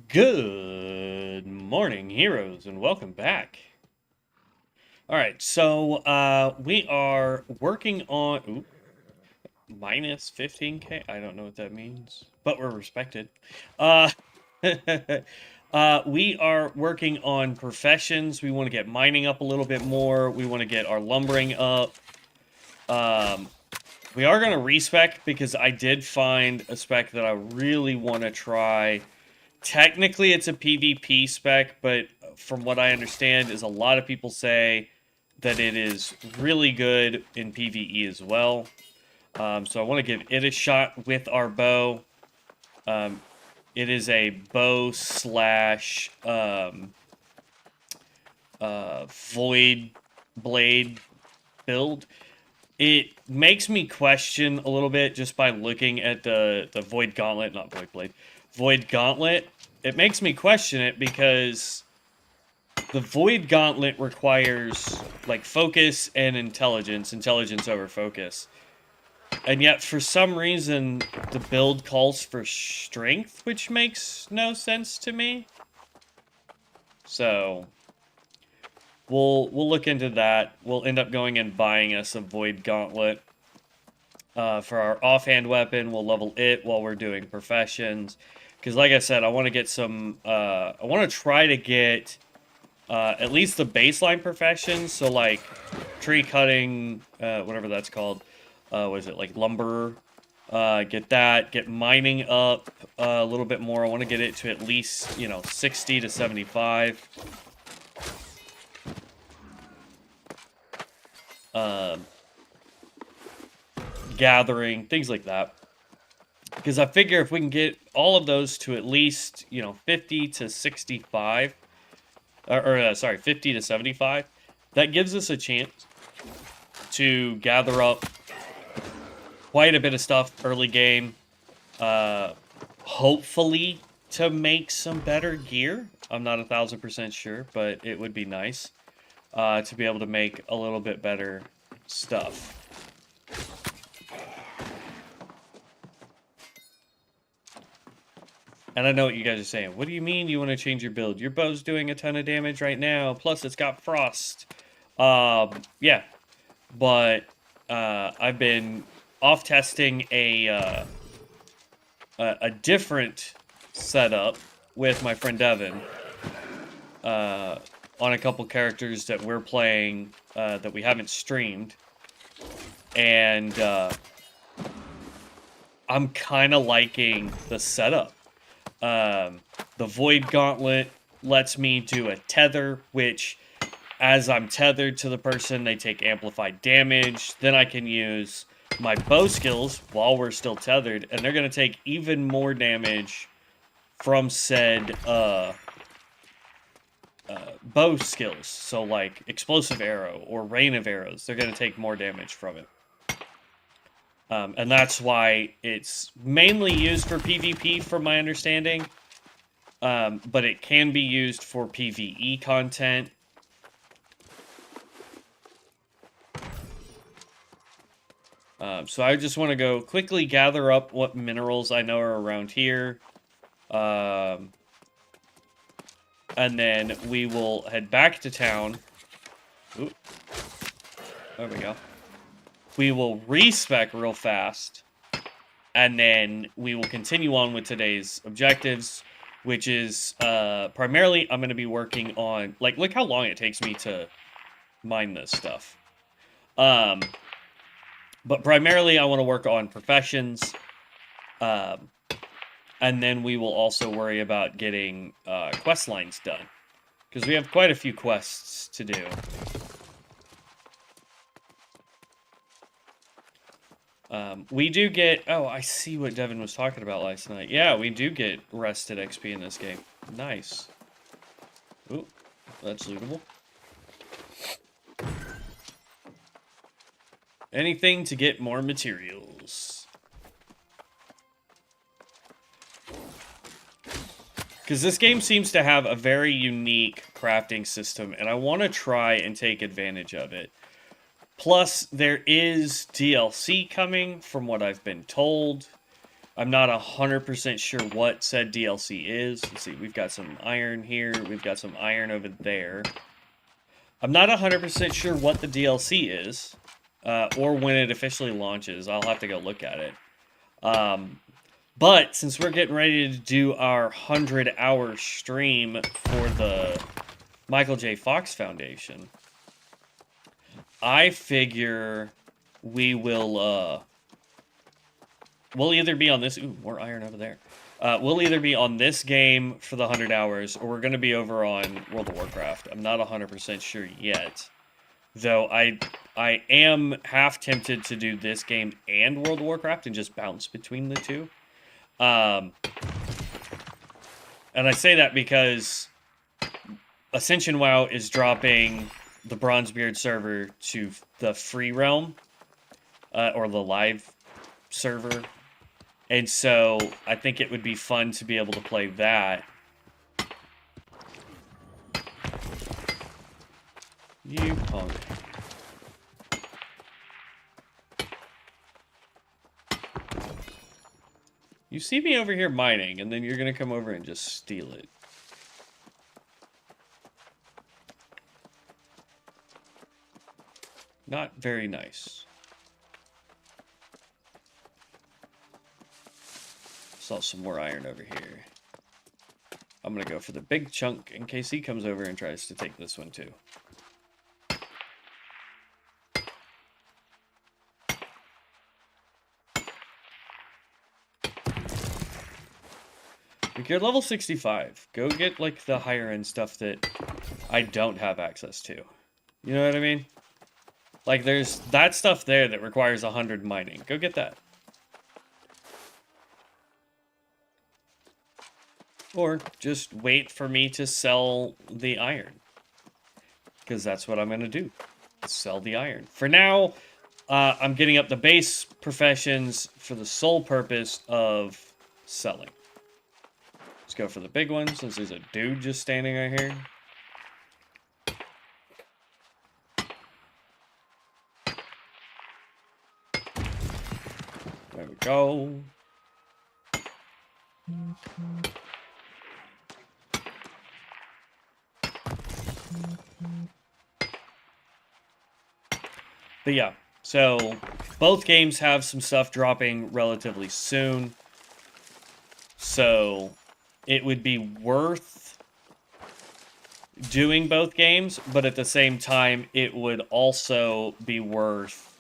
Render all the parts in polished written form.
Good morning, heroes, and welcome back. All right, so we are working on minus 15k. I don't know what that means, but we're respected. Uh, we are working on professions. We want to get mining up a little bit more. We want to get our lumbering up. Um, we are going to respec because I did find a spec that I really want to try. Technically, it's a PvP spec, but from what I understand, is a lot of people say that it is really good in PvE as well. So I want to give it a shot with our bow. Um, it is a bow slash void blade build. It makes me question a little bit just by looking at the void gauntlet, not void blade, void gauntlet. It makes me question it because the Void Gauntlet requires, like, focus and intelligence over focus. And yet, for some reason, the build calls for strength, which makes no sense to me. So, we'll look into that. We'll end up going and buying us a Void Gauntlet. For our offhand weapon, we'll level it while we're doing professions. Because, like I said, I want to get some... I want to try to get... at least the baseline professions, so like tree cutting, whatever that's called. What is it, like lumber? Get that. Get mining up a little bit more. I want to get it to at least, 60 to 75. Um, Gathering, things like that. Because I figure if we can get all of those to at least, 50 to 65, sorry, 50 to 75, that gives us a chance to gather up quite a bit of stuff early game. Hopefully to make some better gear. I'm not 1000% sure, but it would be nice to be able to make a little bit better stuff. And I know what you guys are saying. What do you mean you want to change your build? Your bow's doing a ton of damage right now. Plus, it's got frost. Yeah. But I've been off testing a different setup with my friend Devin on a couple characters that we're playing that we haven't streamed. And I'm kind of liking the setup. The Void Gauntlet lets me do a tether, which, as I'm tethered to the person, they take amplified damage. Then I can use my bow skills while we're still tethered, and they're going to take even more damage from said bow skills. So, like, explosive arrow or rain of arrows, they're going to take more damage from it. And that's why it's mainly used for PvP, from my understanding. But it can be used for PvE content. So I just want to go quickly gather up what minerals I know are around here. And then we will head back to town. Ooh. There we go. We will respec real fast. And then we will continue on with today's objectives, which is primarily I'm going to be working on... Like, look how long it takes me to mine this stuff. But primarily, I want to work on professions. And then we will also worry about getting quest lines done. Because we have quite a few quests to do. We do get... Oh, I see what Devin was talking about last night. Yeah, we do get rested XP in this game. Nice. Ooh, that's lootable. Anything to get more materials. Because this game seems to have a very unique crafting system, and I want to try and take advantage of it. Plus, there is DLC coming, from what I've been told. I'm not 100% sure what said DLC is. Let's see, we've got some iron here. We've got some iron over there. I'm not 100% sure what the DLC is, or when it officially launches. I'll have to go look at it. But since we're getting ready to do our 100-hour stream for the Michael J. Fox Foundation, I figure we will, we'll either be on this... Ooh, more iron over there. We'll either be on this game for the 100 hours, or we're going to be over on World of Warcraft. I'm not 100% sure yet. Though I am half tempted to do this game and World of Warcraft and just bounce between the two. And I say that because Ascension WoW is dropping the Bronzebeard server to the free realm, or the live server. And so I think it would be fun to be able to play that. You punk. You see me over here mining, and then you're going to come over and just steal it. Not very nice. Saw some more iron over here. I'm going to go for the big chunk in case he comes over and tries to take this one too. Like, you're level 65. Go get, like, the higher end stuff that I don't have access to. You know what I mean? Like, there's that stuff there that requires 100 mining. Go get that. Or just wait for me to sell the iron. Because that's what I'm going to do. Sell the iron. For now, I'm getting up the base professions for the sole purpose of selling. Let's go for the big one, since there's a dude just standing right here. There we go. But yeah, so both games have some stuff dropping relatively soon. So it would be worth doing both games, but at the same time, it would also be worth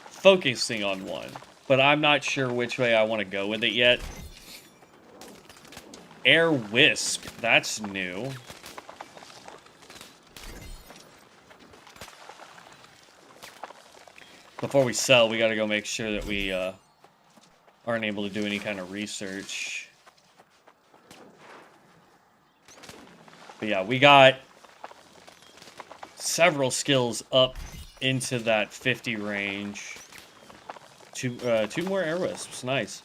focusing on one. But I'm not sure which way I want to go with it yet. Air Wisp, that's new. Before we sell, we gotta go make sure that we aren't able to do any kind of research. But yeah, we got several skills up into that 50 range. Two more air wisps, nice.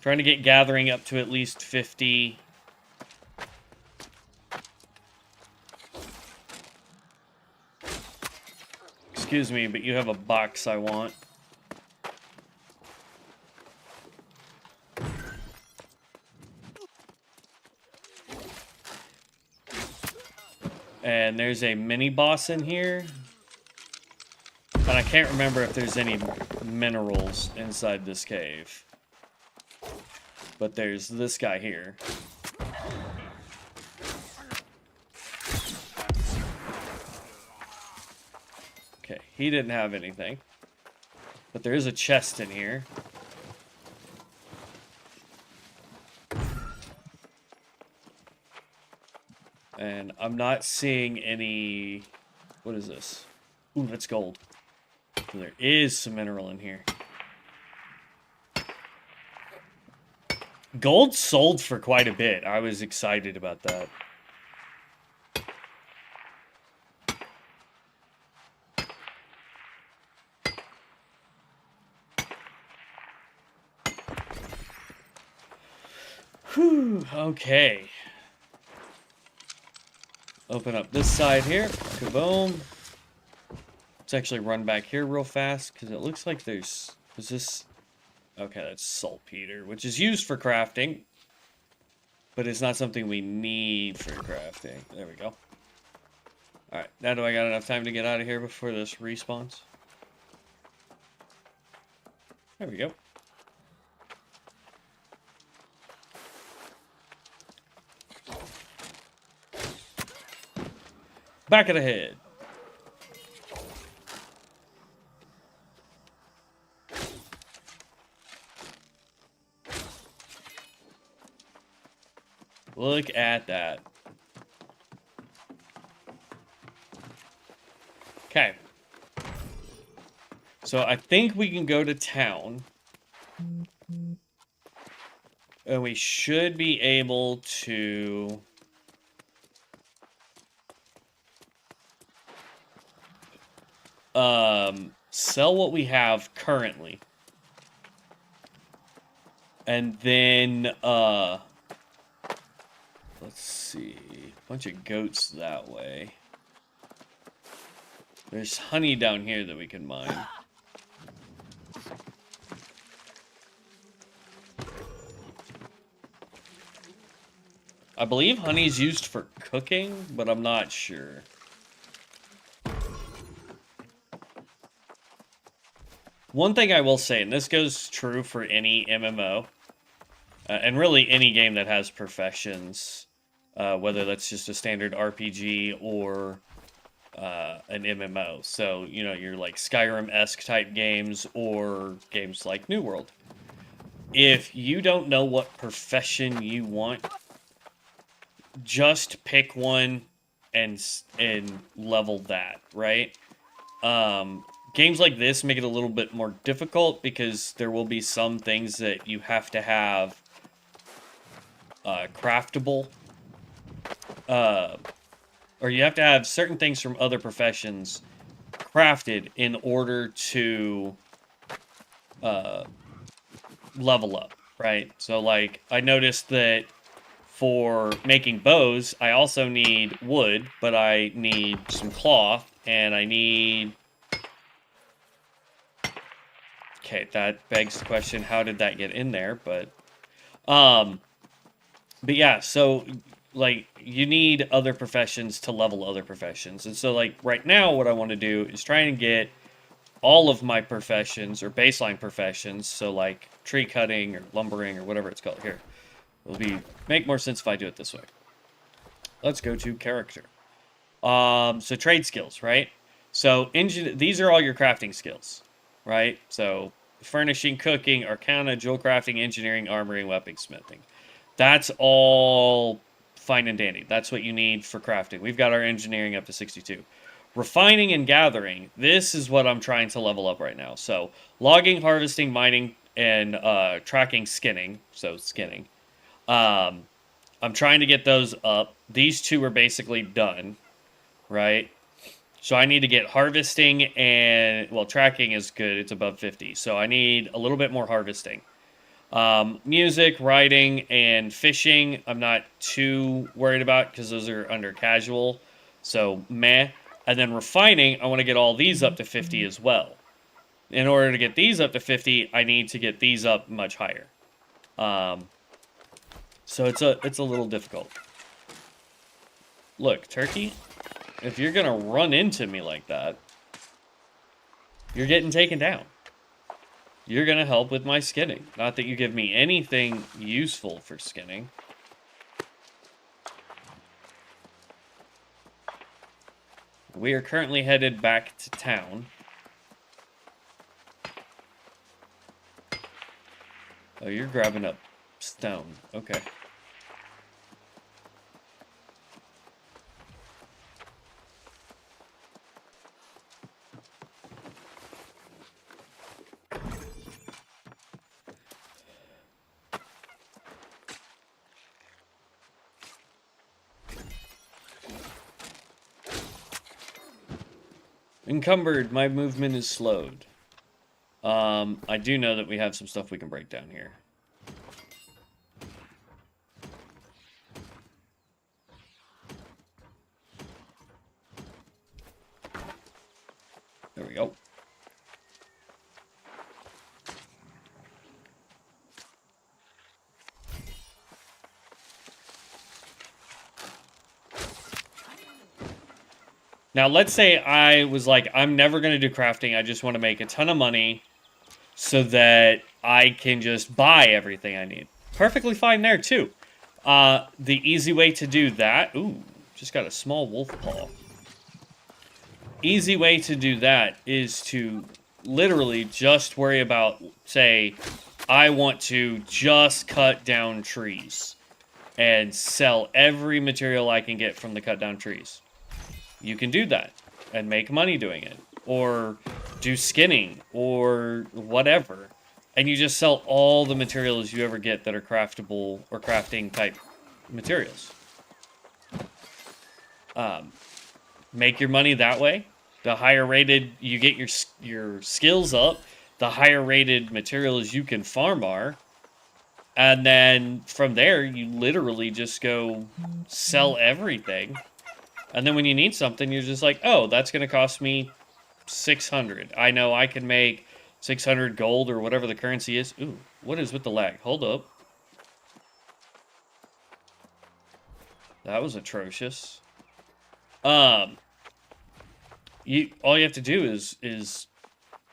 Trying to get gathering up to at least 50. Excuse me, but you have a box I want. And there's a mini boss in here. And I can't remember if there's any minerals inside this cave. But there's this guy here. Okay, he didn't have anything. But there is a chest in here. And I'm not seeing any... What is this? Ooh, that's gold. So there is some mineral in here. Gold sold for quite a bit. I was excited about that. Whew, okay. Open up this side here. Kaboom. Let's actually run back here real fast, because it looks like there's... Is this... Okay, that's saltpeter, which is used for crafting, but it's not something we need for crafting. There we go. Alright, now do I got enough time to get out of here before this respawns? There we go. Back of the head. Look at that. Okay. So I think we can go to town. And we should be able to... sell what we have currently. And then, let's see. A bunch of goats that way. There's honey down here that we can mine. I believe honey's used for cooking, but I'm not sure. One thing I will say, and this goes true for any MMO, and really any game that has professions, whether that's just a standard RPG or an MMO. So, you know, you're like Skyrim-esque type games or games like New World. If you don't know what profession you want, just pick one and level that, right? Games like this make it a little bit more difficult because there will be some things that you have to have craftable, or you have to have certain things from other professions crafted in order to level up, right? So, like, I noticed that for making bows, I also need wood, but I need some cloth, and I need... Okay, that begs the question, how did that get in there? But yeah, so, like, you need other professions to level other professions. And so, like, right now, what I want to do is try and get all of my professions, or baseline professions, so, like, tree cutting, or lumbering, or whatever it's called here. It'll make more sense if I do it this way. Let's go to character. So trade skills, right? So these are all your crafting skills, right? So furnishing, cooking, arcana, jewel crafting, engineering, armoring, weaponsmithing. That's all fine and dandy. That's what you need for crafting. We've got our engineering up to 62. Refining and gathering. This is what I'm trying to level up right now. So logging, harvesting, mining, and tracking, skinning. So skinning. I'm trying to get those up. These two are basically done, right? So I need to get harvesting and, well, tracking is good. It's above 50. So I need a little bit more harvesting. Music, writing, and fishing, I'm not too worried about because those are under casual. So, meh. And then refining, I want to get all these up to 50 as well. In order to get these up to 50, I need to get these up much higher. So it's a little difficult. Look, turkey, if you're gonna run into me like that, you're getting taken down. You're gonna help with my skinning. Not that you give me anything useful for skinning. We are currently headed back to town. Oh, you're grabbing up stone. Okay. Encumbered, my movement is slowed. I do know that we have some stuff we can break down here. There we go. Now, let's say I was like, I'm never going to do crafting. I just want to make a ton of money so that I can just buy everything I need. Perfectly fine there, too. The easy way to do that... Ooh, just got a small wolf paw. Easy way to do that is to literally just worry about, say, I want to just cut down trees and sell every material I can get from the cut down trees. You can do that and make money doing it. Or do skinning or whatever. And you just sell all the materials you ever get that are craftable or crafting type materials. Make your money that way. The higher rated you get your skills up, the higher rated materials you can farm are. And then from there, you literally just go sell everything. And then when you need something, you're just like, oh, that's going to cost me 600. I know I can make 600 gold or whatever the currency is. Ooh, what is with the lag? Hold up. That was atrocious. All you have to do is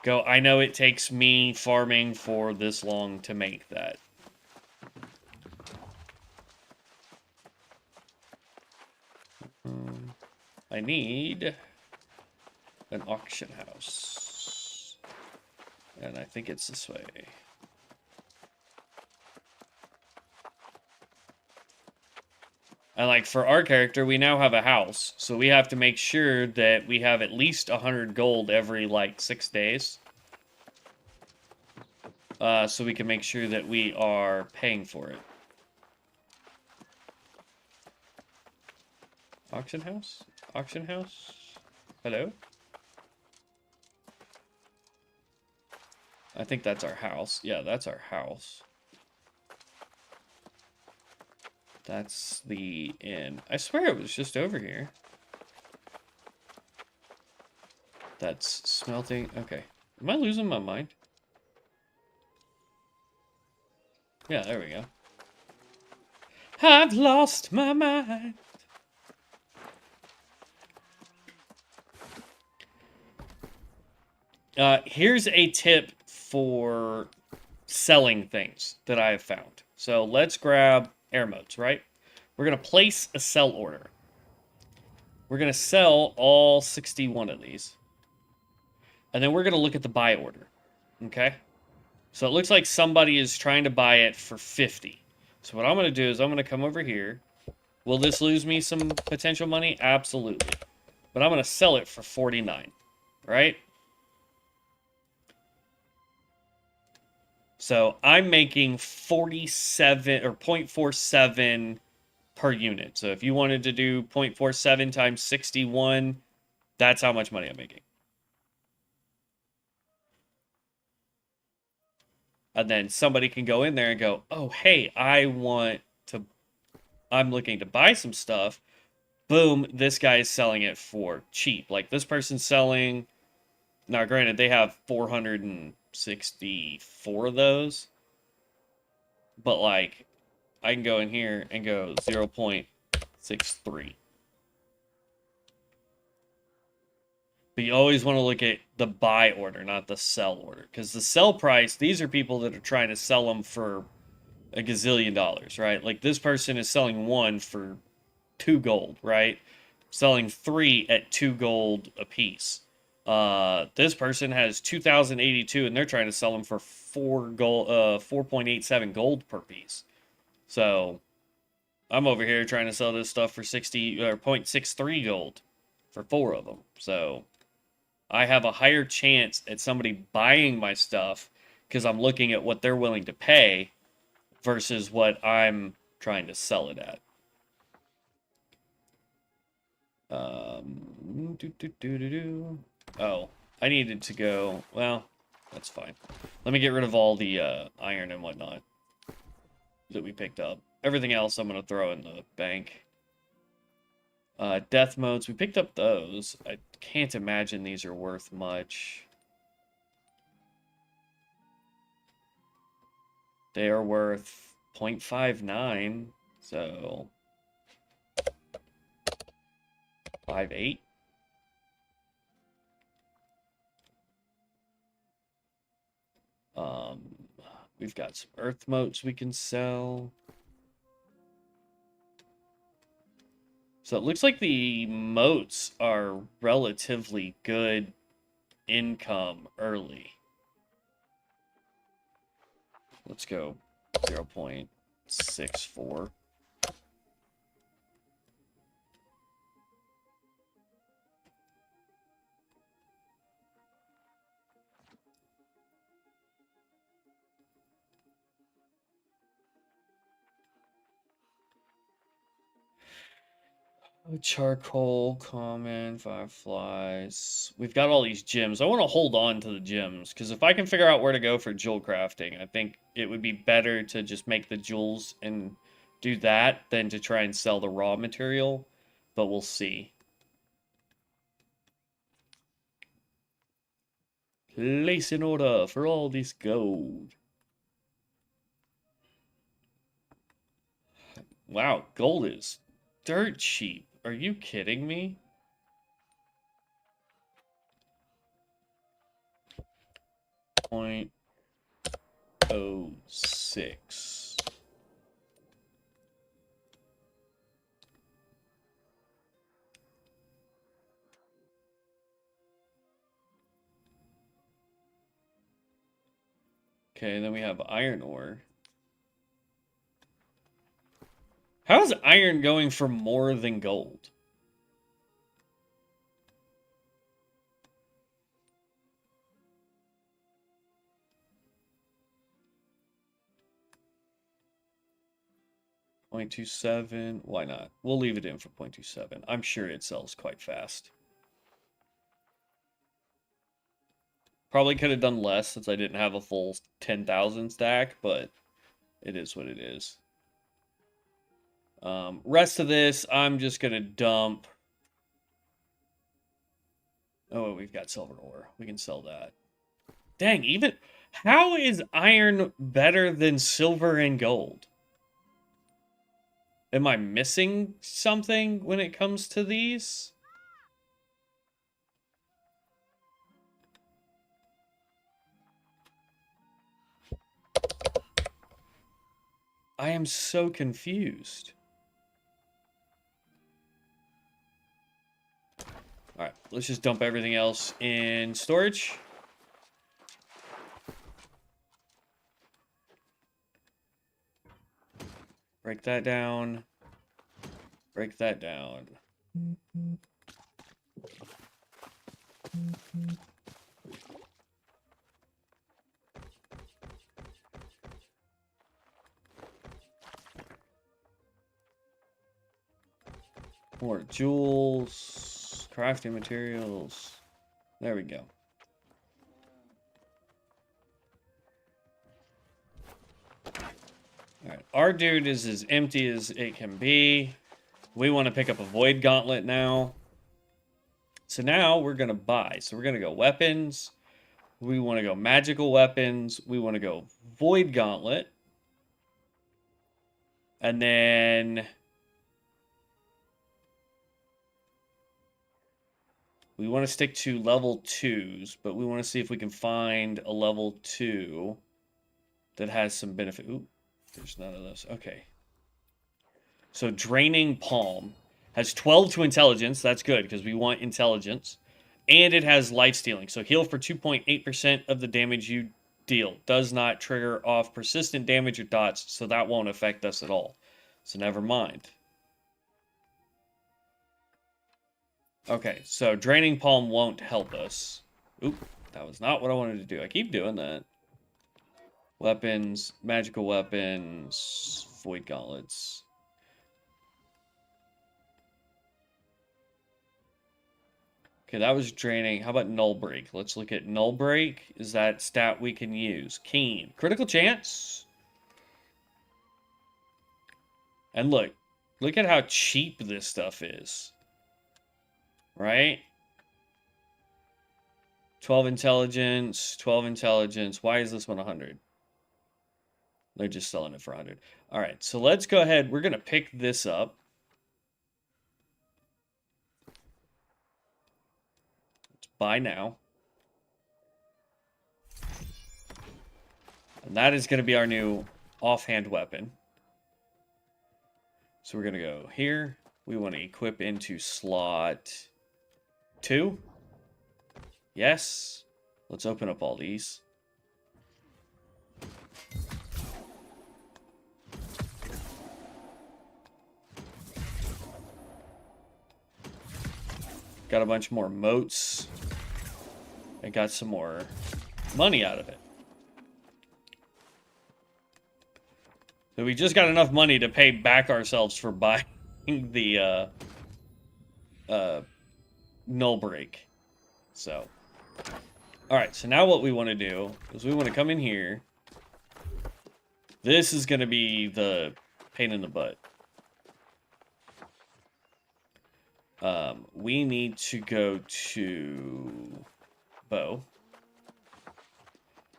go, I know it takes me farming for this long to make that. I need an auction house. And I think it's this way. And like for our character, we now have a house. So we have to make sure that we have at least 100 gold every like 6 days. So we can make sure that we are paying for it. Auction house? Auction house? Hello? I think that's our house. Yeah, that's our house. That's the inn. I swear it was just over here. That's smelting. Okay. Am I losing my mind? Yeah, there we go. I've lost my mind. Here's a tip for selling things that I have found. So let's grab air modes, right? We're going to place a sell order. We're going to sell all 61 of these. And then we're going to look at the buy order. Okay? So it looks like somebody is trying to buy it for 50. So what I'm going to do is I'm going to come over here. Will this lose me some potential money? Absolutely. But I'm going to sell it for 49. Right? So I'm making 47 or 0.47 per unit. So if you wanted to do 0.47 times 61, that's how much money I'm making. And then somebody can go in there and go, oh, hey, I'm looking to buy some stuff. Boom, this guy is selling it for cheap. Like this person's selling, now granted, they have 464 of those. But like, I can go in here and go 0.63. But you always want to look at the buy order, not the sell order. Because the sell price, these are people that are trying to sell them for a gazillion dollars, right? Like this person is selling one for 2 gold, right? Selling 3 at 2 gold a piece. This person has 2,082 and they're trying to sell them for 4.87 gold per piece. So I'm over here trying to sell this stuff for 60 or 0.63 gold for 4 of them. So I have a higher chance at somebody buying my stuff because I'm looking at what they're willing to pay versus what I'm trying to sell it at. Oh, I needed to go. Well, that's fine. Let me get rid of all the iron and whatnot that we picked up. Everything else I'm going to throw in the bank. Death modes, we picked up those. I can't imagine these are worth much. They are worth 0.59, so 5.8. Um, we've got some earth motes we can sell. So it looks like the motes are relatively good income early. Let's go 0.64. Charcoal, common, fireflies. We've got all these gems. I want to hold on to the gems, because if I can figure out where to go for jewel crafting, I think it would be better to just make the jewels and do that than to try and sell the raw material. But we'll see. Place an order for all this gold. Wow, gold is dirt cheap. Are you kidding me? .06. Okay, then we have iron ore. How is iron going for more than gold? .27. Why not? We'll leave it in for .27. I'm sure it sells quite fast. Probably could have done less since I didn't have a full 10,000 stack, but it is what it is. Rest of this, I'm just going to dump. Oh, we've got silver ore. We can sell that. Dang, even... How is iron better than silver and gold? Am I missing something when it comes to these? I am so confused. Alright, let's just dump everything else in storage. Break that down. Break that down. More jewels, crafting materials. There we go. Alright, our dude is as empty as it can be. We want to pick up a void gauntlet now. So now we're going to buy. So we're going to go weapons. We want to go magical weapons. We want to go void gauntlet. And then we want to stick to level 2s, but we want to see if we can find a level 2 that has some benefit. Ooh, there's none of those. Okay. So Draining Palm has 12 to intelligence. That's good because we want intelligence. And it has life stealing. So heal for 2.8% of the damage you deal. Does not trigger off persistent damage or dots, so that won't affect us at all. So never mind. Okay, so Draining Palm won't help us. Oop, that was not what I wanted to do. I keep doing that. Weapons, magical weapons, void gauntlets. Okay, that was draining. How about Null Break? Let's look at Null Break. Is that stat we can use? Keen. Critical chance. And look at how cheap this stuff is. Right? 12 intelligence, 12 intelligence. Why is this one 100? They're just selling it for 100. All right, so let's go ahead. We're going to pick this up. Let's buy now. And that is going to be our new offhand weapon. So we're going to go here. We want to equip into slot 2. Yes. Let's open up all these. Got a bunch more moats. And got some more money out of it. So we just got enough money to pay back ourselves for buying the null break. So, alright, so now what we want to do is we want to come in here. This is going to be the pain in the butt. We need to go to bow.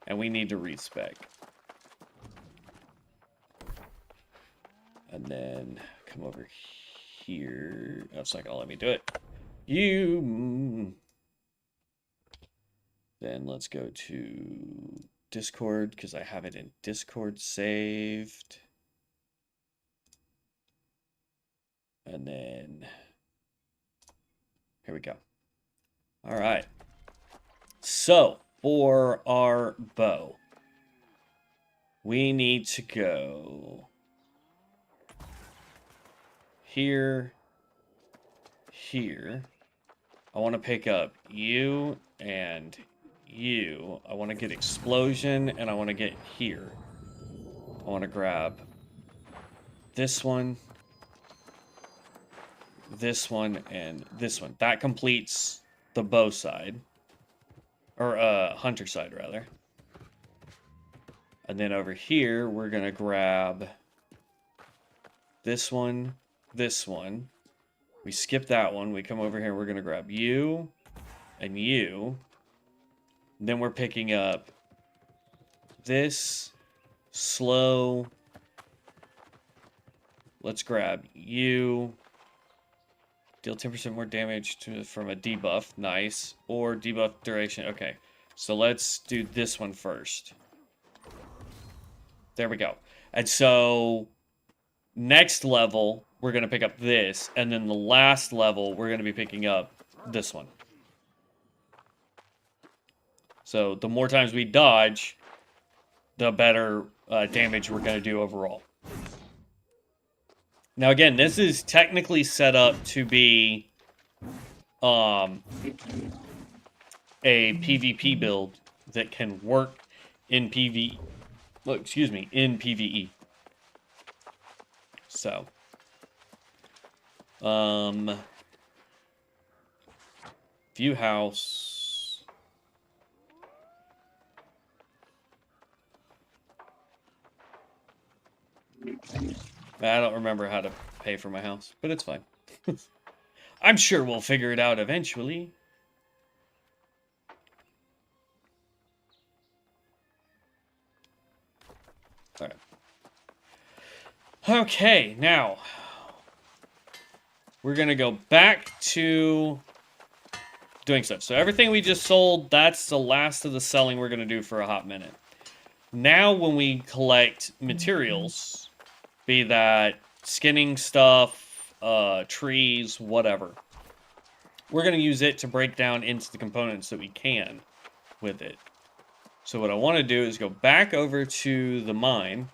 And we need to respec. And then come over here. Oh, it's not going to let me do it. Then let's go to Discord, because I have it in Discord saved. And then here we go. All right. So for our bow, we need to go here, here. I want to pick up you and you. I want to get explosion, and I want to get here. I want to grab this one, and this one. That completes the bow side. Or, hunter side, rather. And then over here, we're going to grab this one, this one. We skip that one. We come over here. We're going to grab you and you. And then we're picking up this slow. Let's grab you. Deal 10% more damage from a debuff. Nice. Or debuff duration. Okay. So let's do this one first. There we go. And so next level, we're going to pick up this. And then the last level, we're going to be picking up this one. So the more times we dodge, the better damage we're going to do overall. Now again, this is technically set up to be a PvP build that can work in PvE. Well, excuse me, in PvE. So, view house. I don't remember how to pay for my house, but it's fine. I'm sure we'll figure it out eventually. All right. Okay, now we're going to go back to doing stuff. So everything we just sold, that's the last of the selling we're going to do for a hot minute. Now when we collect materials, be that skinning stuff, trees, whatever, we're going to use it to break down into the components that we can with it. So what I want to do is go back over to the mine.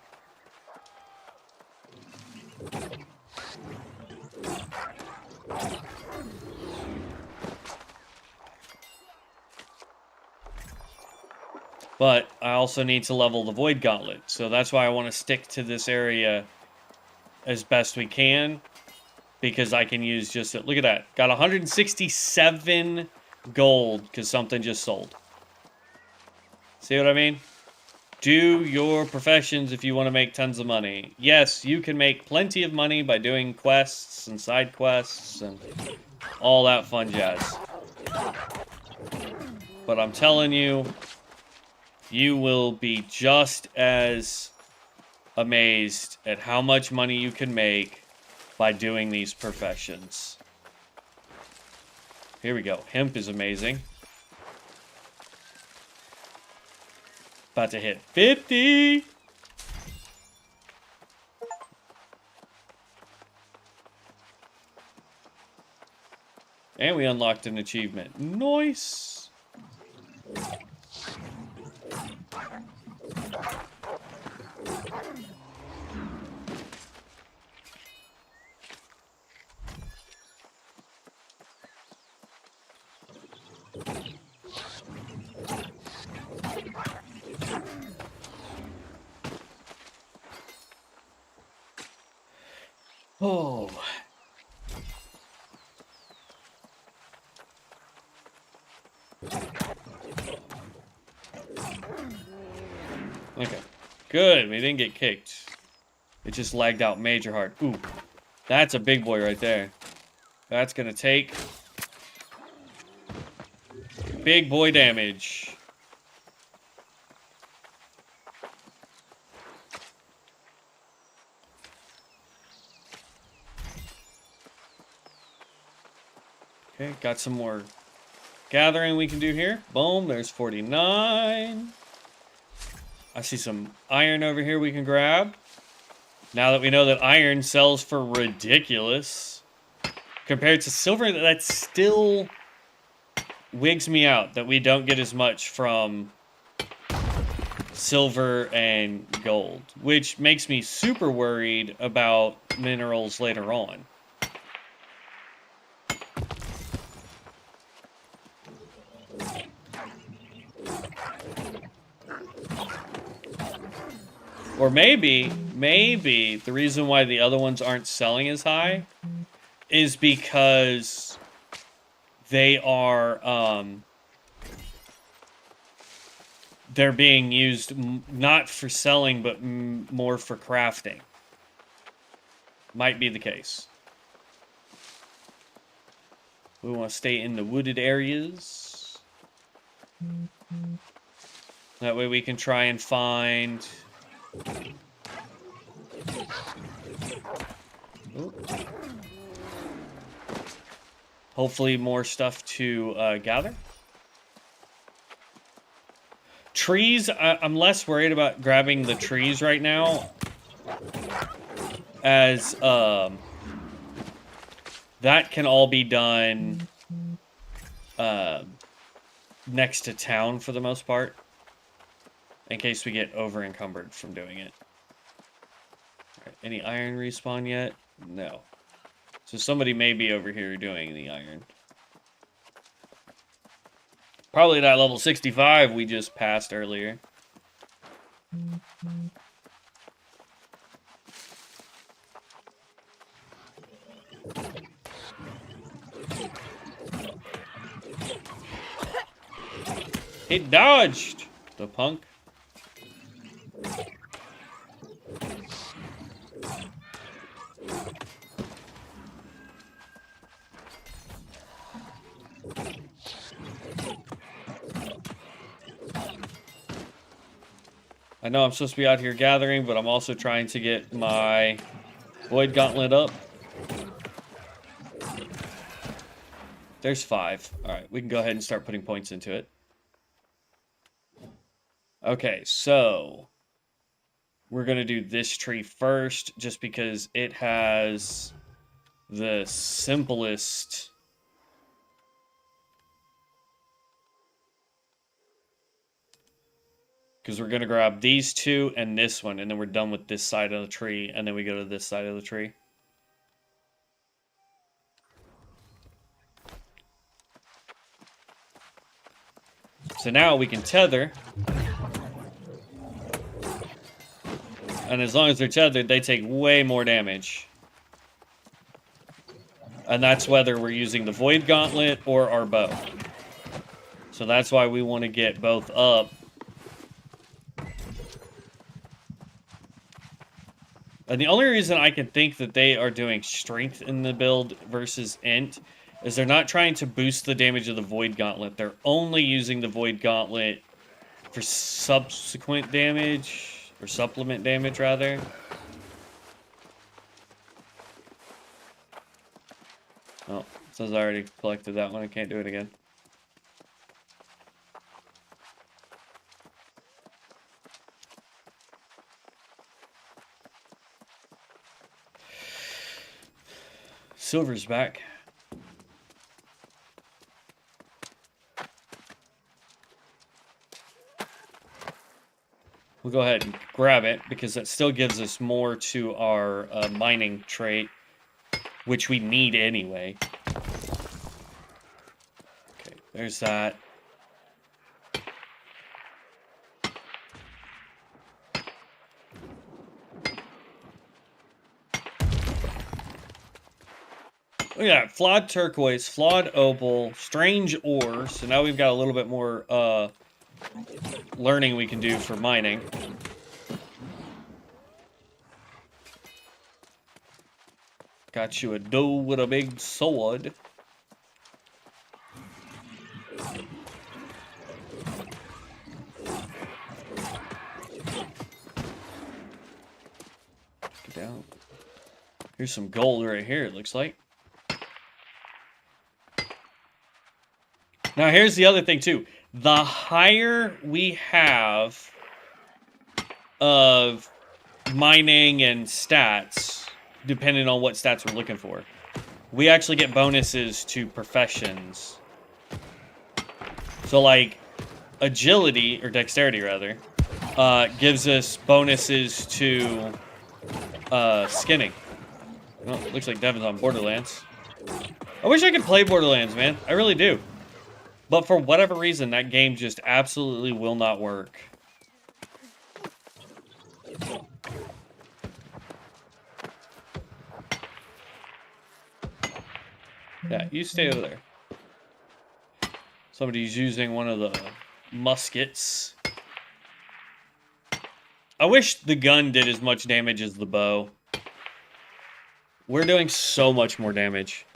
But I also need to level the Void Gauntlet. So that's why I want to stick to this area as best we can. Because I can use just... Look at that. Got 167 gold because something just sold. See what I mean? Do your professions if you want to make tons of money. Yes, you can make plenty of money by doing quests and side quests and all that fun jazz. But I'm telling you, you will be just as amazed at how much money you can make by doing these professions. Here we go. Hemp is amazing. About to hit 50. And we unlocked an achievement. Nice. Oh. Okay. Good. We didn't get kicked. It just lagged out major hard. Ooh. That's a big boy right there. That's gonna take big boy damage. Okay, got some more gathering we can do here. Boom, there's 49. I see some iron over here we can grab. Now that we know that iron sells for ridiculous. Compared to silver, that still wigs me out that we don't get as much from silver and gold. Which makes me super worried about minerals later on. Or maybe the reason why the other ones aren't selling as high is because they are, they're being used not for selling, but more for crafting. Might be the case. We want to stay in the wooded areas. That way we can try and find... Ooh. Hopefully more stuff to gather. Trees, I'm less worried about grabbing the trees right now, as that can all be done next to town for the most part, in case we get over encumbered from doing it. Right, any iron respawn yet? No. So somebody may be over here doing the iron. Probably that level 65 we just passed earlier. It dodged! The punk. I know I'm supposed to be out here gathering, but I'm also trying to get my Void Gauntlet up. There's 5. Alright, we can go ahead and start putting points into it. Okay, so... we're going to do this tree first, just because it has the simplest... because we're going to grab these two and this one, and then we're done with this side of the tree, and then we go to this side of the tree. So now we can tether. And as long as they're tethered, they take way more damage. And that's whether we're using the Void Gauntlet or our bow. So that's why we want to get both up. And the only reason I can think that they are doing strength in the build versus int is they're not trying to boost the damage of the Void Gauntlet. They're only using the Void Gauntlet for subsequent damage, or supplement damage, rather. Oh, since I already collected that one, I can't do it again. silver's back. We'll go ahead and grab it, because that still gives us more to our mining trait, which we need anyway. Okay, there's that. Look at that. Flawed turquoise, flawed opal, strange ore. So now we've got a little bit more learning we can do for mining. Got you a doe with a big sword. Get down. Here's some gold right here, it looks like. Now here's the other thing too. The higher we have of mining and stats, depending on what stats we're looking for, we actually get bonuses to professions. So like agility, or dexterity rather, gives us bonuses to skinning. Well, it looks like Devin's on Borderlands. I wish I could play Borderlands, man. I really do. But for whatever reason, that game just absolutely will not work. Yeah, you stay over there. Somebody's using one of the muskets. I wish the gun did as much damage as the bow. We're doing so much more damage.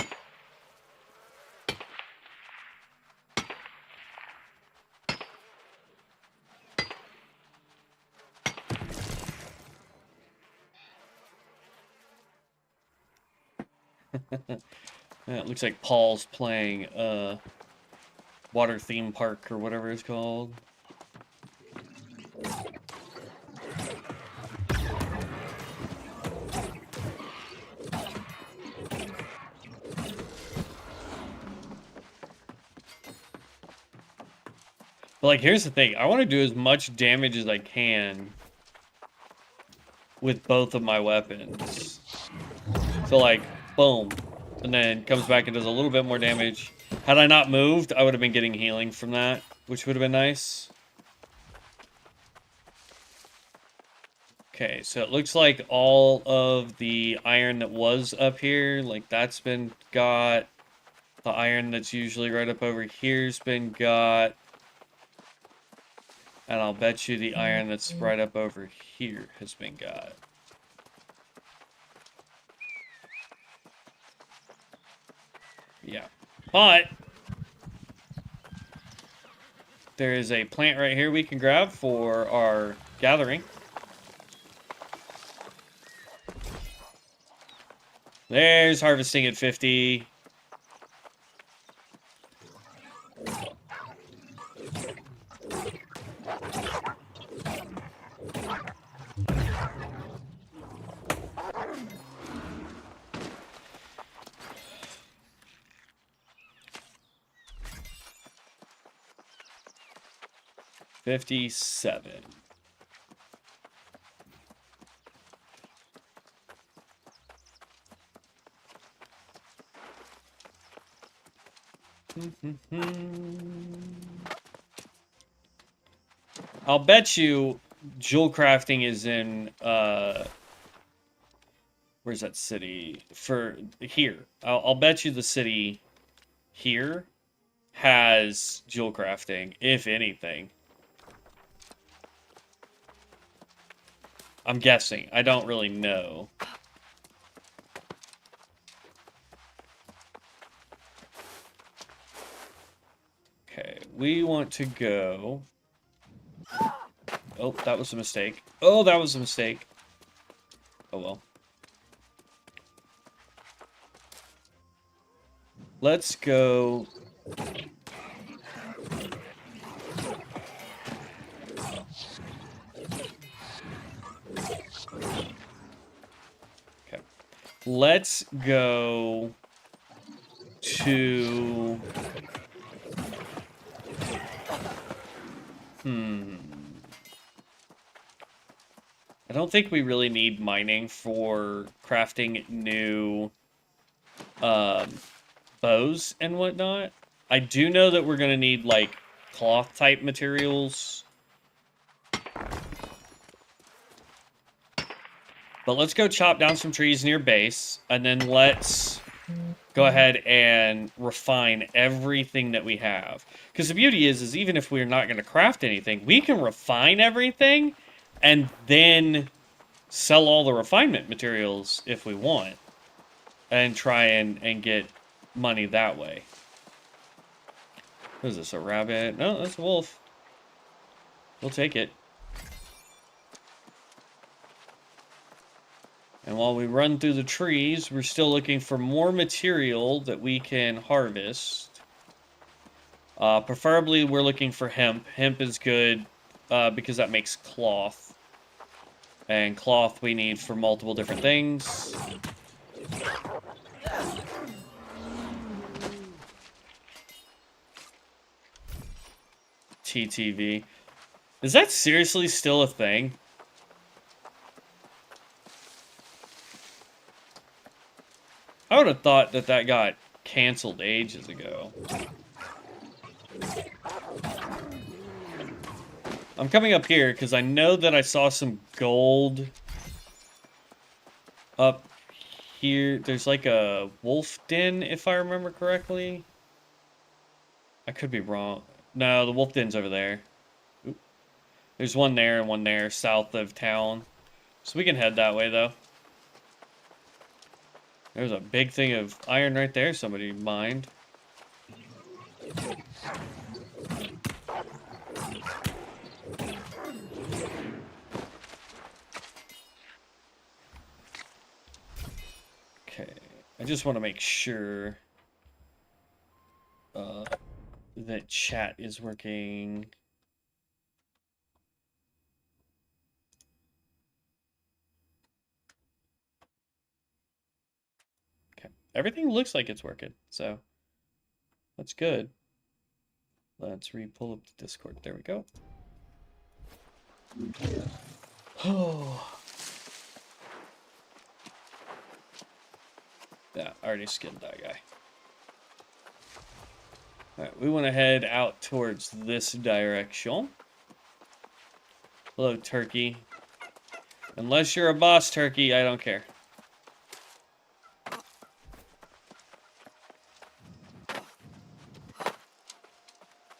Yeah, it looks like Paul's playing Water Theme Park or whatever it's called. But like, here's the thing. I want to do as much damage as I can with both of my weapons. So like, boom. And then comes back and does a little bit more damage. Had I not moved, I would have been getting healing from that, which would have been nice. Okay, so it looks like all of the iron that was up here, like that's been got. The iron that's usually right up over here's been got. And I'll bet you the iron that's right up over here has been got. Yeah. But there is a plant right here we can grab for our gathering. There's harvesting at 50. $57. I'll bet you jewel crafting is in where's that city? For here. I'll bet you the city here has jewel crafting, if anything. I'm guessing. I don't really know. Okay, we want to go. Oh, that was a mistake. Oh, that was a mistake. Oh, well. Let's go. Okay. Let's go to... I don't think we really need mining for crafting new bows and whatnot. I do know that we're going to need, like, cloth-type materials. But let's go chop down some trees near base, and then let's go ahead and refine everything that we have. Because the beauty is even if we're not going to craft anything, we can refine everything and then sell all the refinement materials if we want. And try and get money that way. What is this, a rabbit? No, that's a wolf. We'll take it. And while we run through the trees, we're still looking for more material that we can harvest. Preferably, we're looking for hemp. Hemp is good because that makes cloth. And cloth we need for multiple different things. TTV. Is that seriously still a thing? I would have thought that that got canceled ages ago. I'm coming up here because I know that I saw some gold up here. There's like a wolf den, if I remember correctly. I could be wrong. No, the wolf den's over there. Oop. There's one there and one there south of town. So we can head that way, though. There's a big thing of iron right there somebody mined. Okay, I just want to make sure that chat is working. Everything looks like it's working, so that's good. Let's pull up the Discord. There we go. Oh. Yeah, I already skinned that guy. Alright, we want to head out towards this direction. Hello, turkey. Unless you're a boss turkey, I don't care.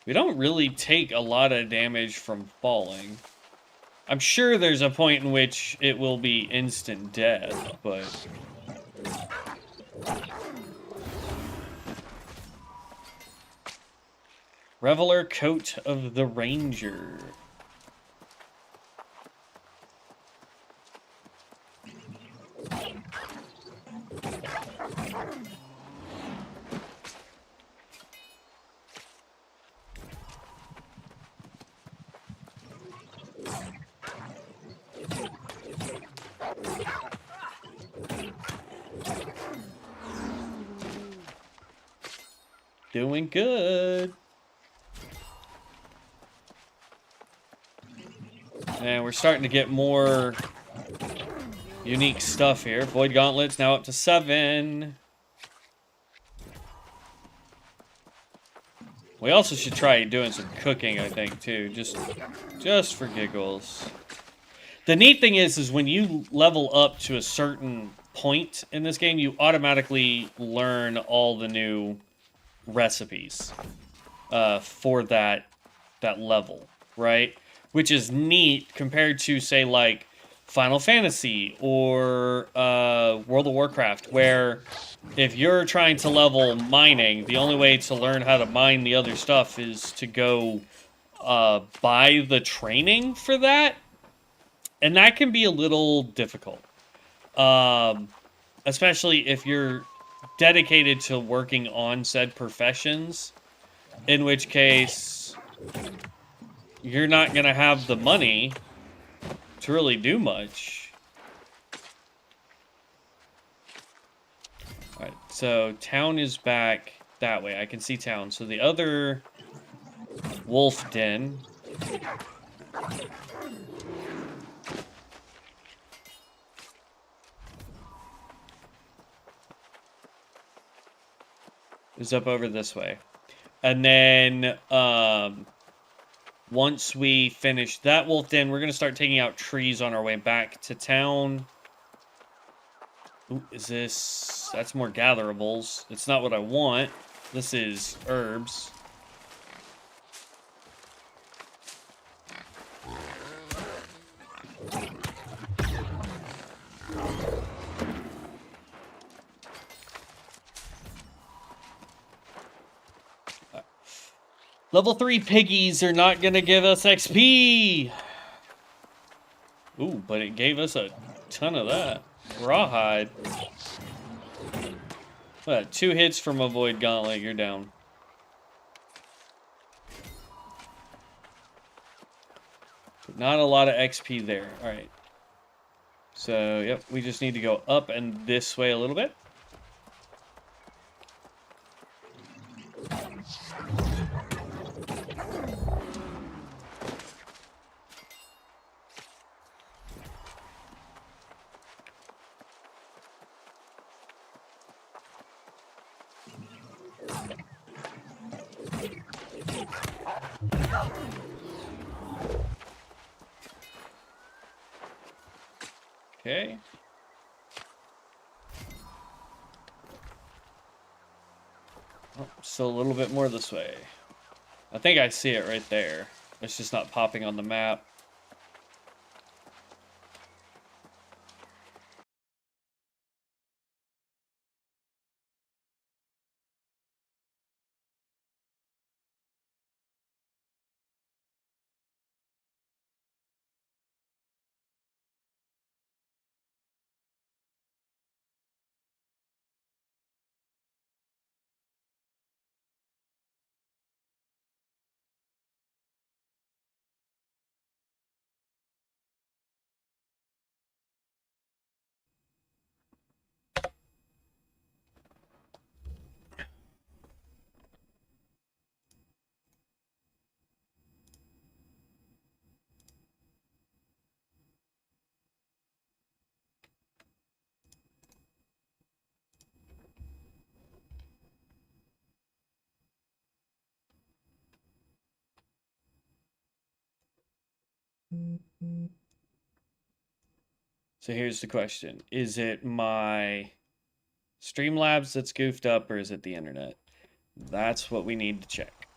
We don't really take a lot of damage from falling. I'm sure there's a point in which it will be instant death, but... Reveler Coat of the Ranger. Doing good. And we're starting to get more unique stuff here. Void Gauntlets now up to 7. We also should try doing some cooking, I think, too. Just for giggles. The neat thing is when you level up to a certain point in this game, you automatically learn all the new recipes for that level, right? Which is neat compared to, say, like Final Fantasy or World of Warcraft, where if you're trying to level mining, the only way to learn how to mine the other stuff is to go buy the training for that, and that can be a little difficult, especially if you're dedicated to working on said professions, in which case you're not going to have the money to really do much. Alright, so town is back that way. I can see town. So the other wolf den is up over this way. And then once we finish that wolf den, we're going to start taking out trees on our way back to town. Ooh, is this... That's more gatherables. It's not what I want. This is herbs. Level 3 piggies are not going to give us XP. Ooh, but it gave us a ton of that. Rawhide. What, 2 hits from a void gauntlet, you're down. But not a lot of XP there. Alright. So, yep, we just need to go up and this way a little bit. Okay. Oh, still a little bit more this way. I think I see it right there. It's just not popping on the map. So here's the question. Is it my Streamlabs that's goofed up, or is it the internet? That's what we need to check.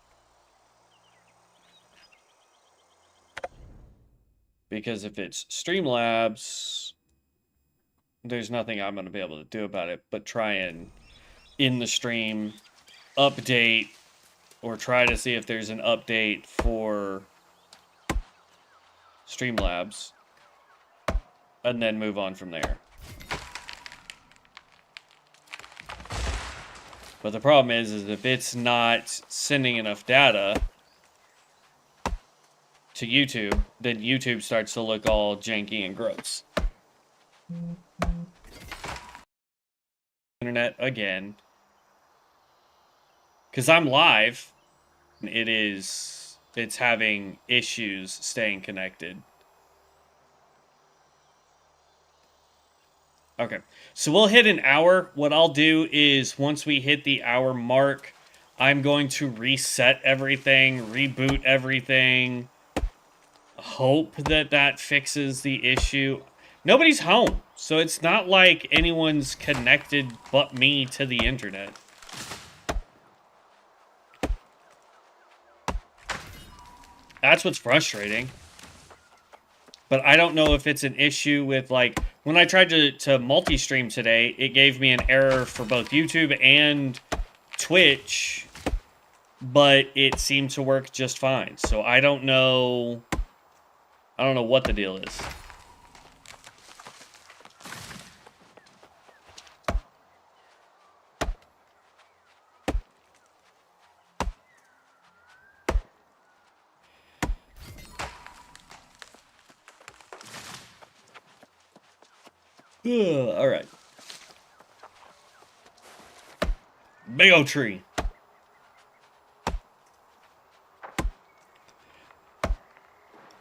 Because if it's Streamlabs, there's nothing I'm going to be able to do about it but try and, in the stream, update, or try to see if there's an update for Streamlabs, and then move on from there. But the problem is if it's not sending enough data to YouTube, then YouTube starts to look all janky and gross. Internet again. Because I'm live. It's having issues staying connected. Okay, so we'll hit an hour. What I'll do is once we hit the hour mark, I'm going to reset everything, reboot everything. Hope that that fixes the issue. Nobody's home, so it's not like anyone's connected but me to the internet. That's what's frustrating. But I don't know if it's an issue with, like, when I tried to multi-stream today, it gave me an error for both YouTube and Twitch, but it seemed to work just fine. So I don't know what the deal is. All right. Big old tree.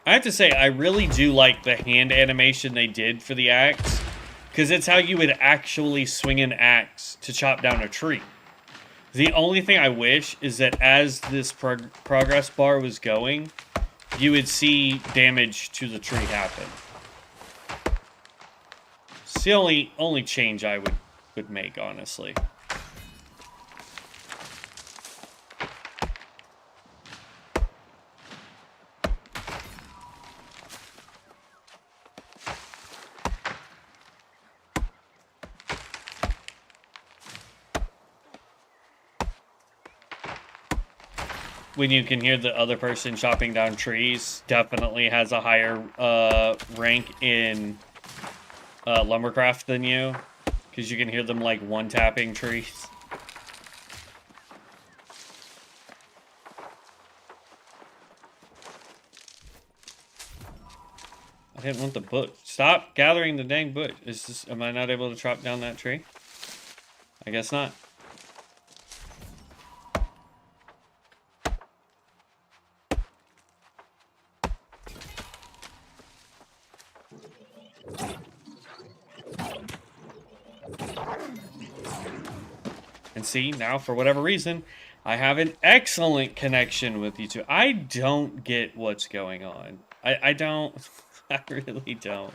I have to say, I really do like the hand animation they did for the axe, because it's how you would actually swing an axe to chop down a tree. The only thing I wish is that as this progress bar was going, you would see damage to the tree happen. It's the only change I would make, honestly. When you can hear the other person chopping down trees, definitely has a higher rank in Lumbercraft than you, because you can hear them like one-tapping trees. I didn't want the bush. Stop gathering the dang bush. Am I not able to chop down that tree? I guess not. And see, now for whatever reason, I have an excellent connection with you two. I don't get what's going on. I don't. I really don't.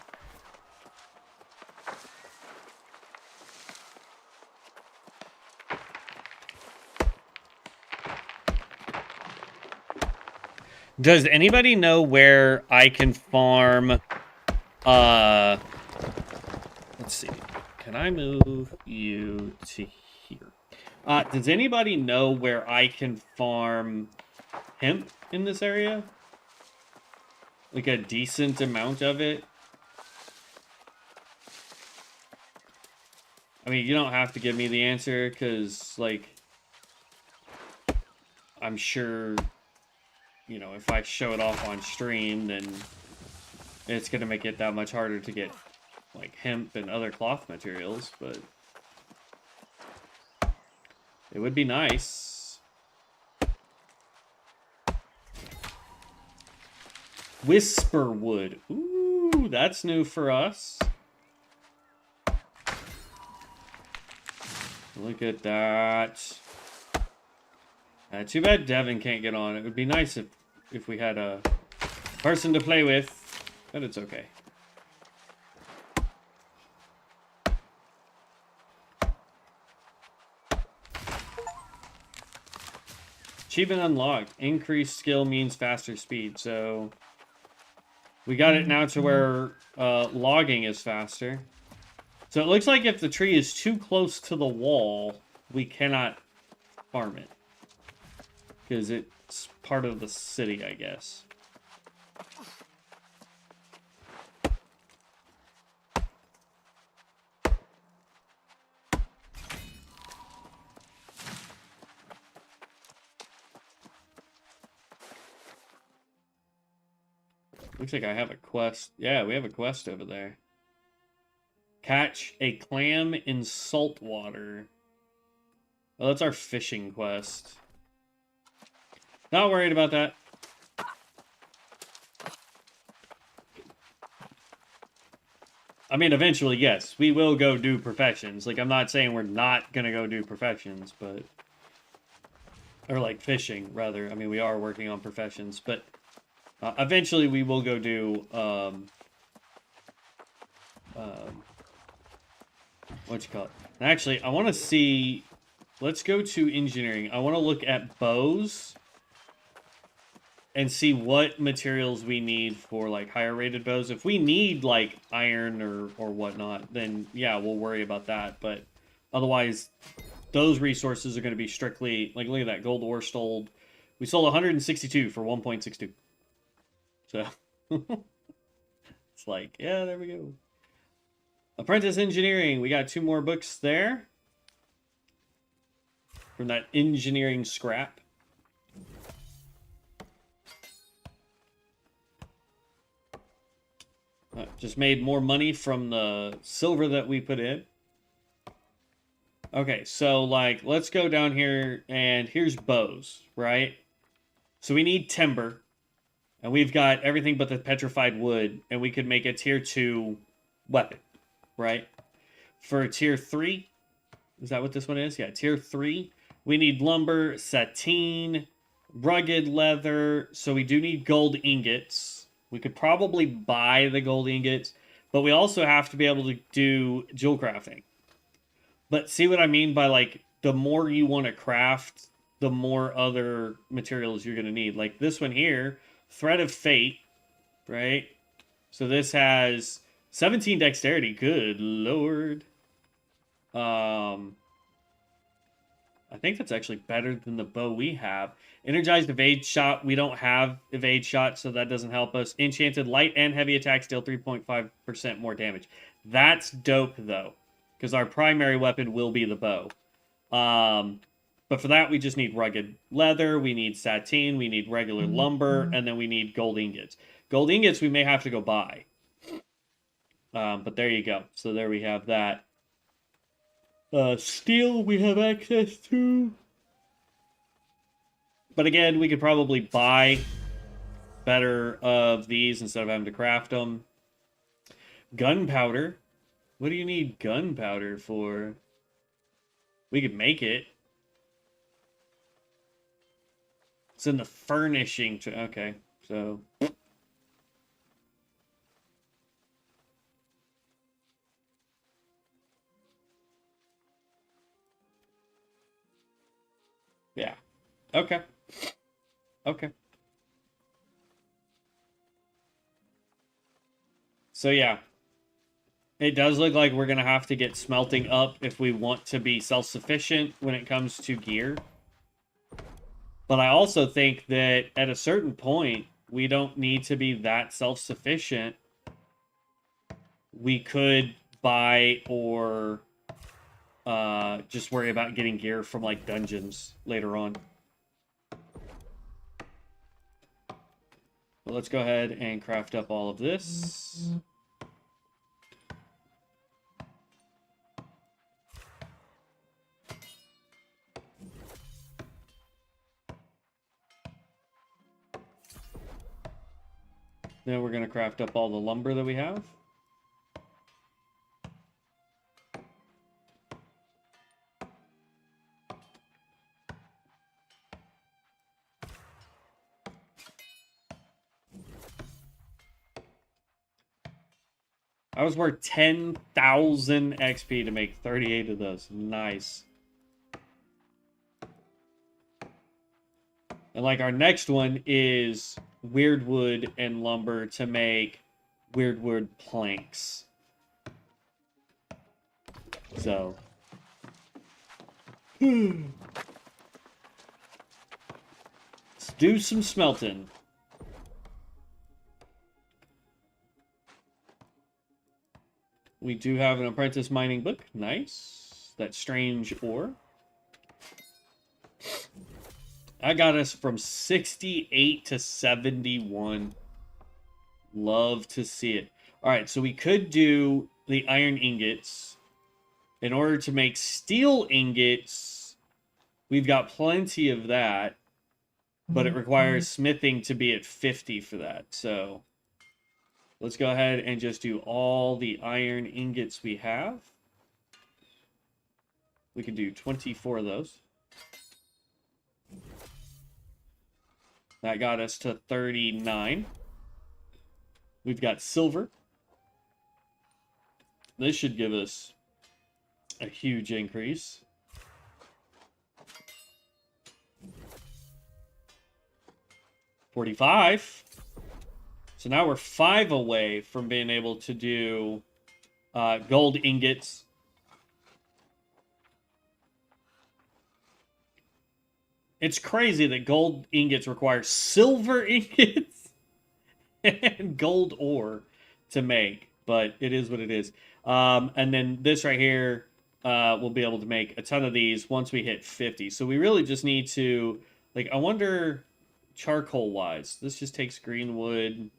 Does anybody know where I can farm? Let's see. Can I move you to here? Does anybody know where I can farm hemp in this area? Like a decent amount of it? I mean, you don't have to give me the answer, because, like, I'm sure, you know, if I show it off on stream, then it's going to make it that much harder to get, like, hemp and other cloth materials, but it would be nice. Whisperwood. Ooh, that's new for us. Look at that. Too bad Devin can't get on. It would be nice if we had a person to play with, but it's okay. Achievement unlocked. Increased skill means faster speed. So we got it now to where logging is faster. So it looks like if the tree is too close to the wall, we cannot farm it. Because it's part of the city, I guess. Looks like I have a quest. Yeah, we have a quest over there. Catch a clam in salt water. Well, that's our fishing quest. Not worried about that. I mean, eventually, yes, we will go do professions. Like, I'm not saying we're not going to go do professions, but... Or, like, fishing, rather. I mean, we are working on professions, but... eventually, we will go do, what you call it? Actually, I want to see... Let's go to engineering. I want to look at bows and see what materials we need for, like, higher rated bows. If we need, like, iron or whatnot, then, yeah, we'll worry about that. But otherwise, those resources are going to be strictly... Like, look at that. Gold ore sold. We sold 162 for 1.62. So, it's like, yeah, there we go. Apprentice Engineering. We got 2 more books there. From that engineering scrap. Just made more money from the silver that we put in. Okay, so, like, let's go down here, and here's bows, right? So we need timber. And we've got everything but the petrified wood, and we could make a tier 2 weapon, right? For tier 3, is that what this one is? Yeah, tier 3. We need lumber, sateen, rugged leather. So we do need gold ingots. We could probably buy the gold ingots, but we also have to be able to do jewel crafting. But see what I mean by, like, the more you want to craft, the more other materials you're going to need. Like this one here, Thread of Fate, right? So this has 17 dexterity. Good lord. I think that's actually better than the bow we have. Energized evade shot. We don't have evade shot, so that doesn't help us. Enchanted light and heavy attacks deal 3.5% more damage. That's dope, though, because our primary weapon will be the bow. But for that, we just need rugged leather, we need sateen, we need regular lumber, and then we need gold ingots. Gold ingots we may have to go buy. But there you go. So there we have that. Steel we have access to. But again, we could probably buy better of these instead of having to craft them. Gunpowder. What do you need gunpowder for? We could make it. It's in the furnishing. Okay, so... yeah. Okay. Okay. So yeah. It does look like we're going to have to get smelting up if we want to be self-sufficient when it comes to gear. But I also think that at a certain point, we don't need to be that self-sufficient. We could buy or just worry about getting gear from, like, dungeons later on. But let's go ahead and craft up all of this. Then we're going to craft up all the lumber that we have. I was worth 10,000 XP to make 38 of those. Nice. And like our next one is weirdwood and lumber to make weirdwood planks. So. Let's do some smelting. We do have an apprentice mining book. Nice. That strange ore. I got us from 68 to 71. Love to see it. All right, so we could do the iron ingots. In order to make steel ingots, we've got plenty of that, but it requires smithing to be at 50 for that. So let's go ahead and just do all the iron ingots we have. We can do 24 of those. That got us to 39. We've got silver. This should give us a huge increase. $45. So now we're 5 away from being able to do gold ingots. It's crazy that gold ingots require silver ingots and gold ore to make, but it is what it is. And then this right here, we'll be able to make a ton of these once we hit 50. So we really just need to, like, I wonder, charcoal-wise, this just takes green wood.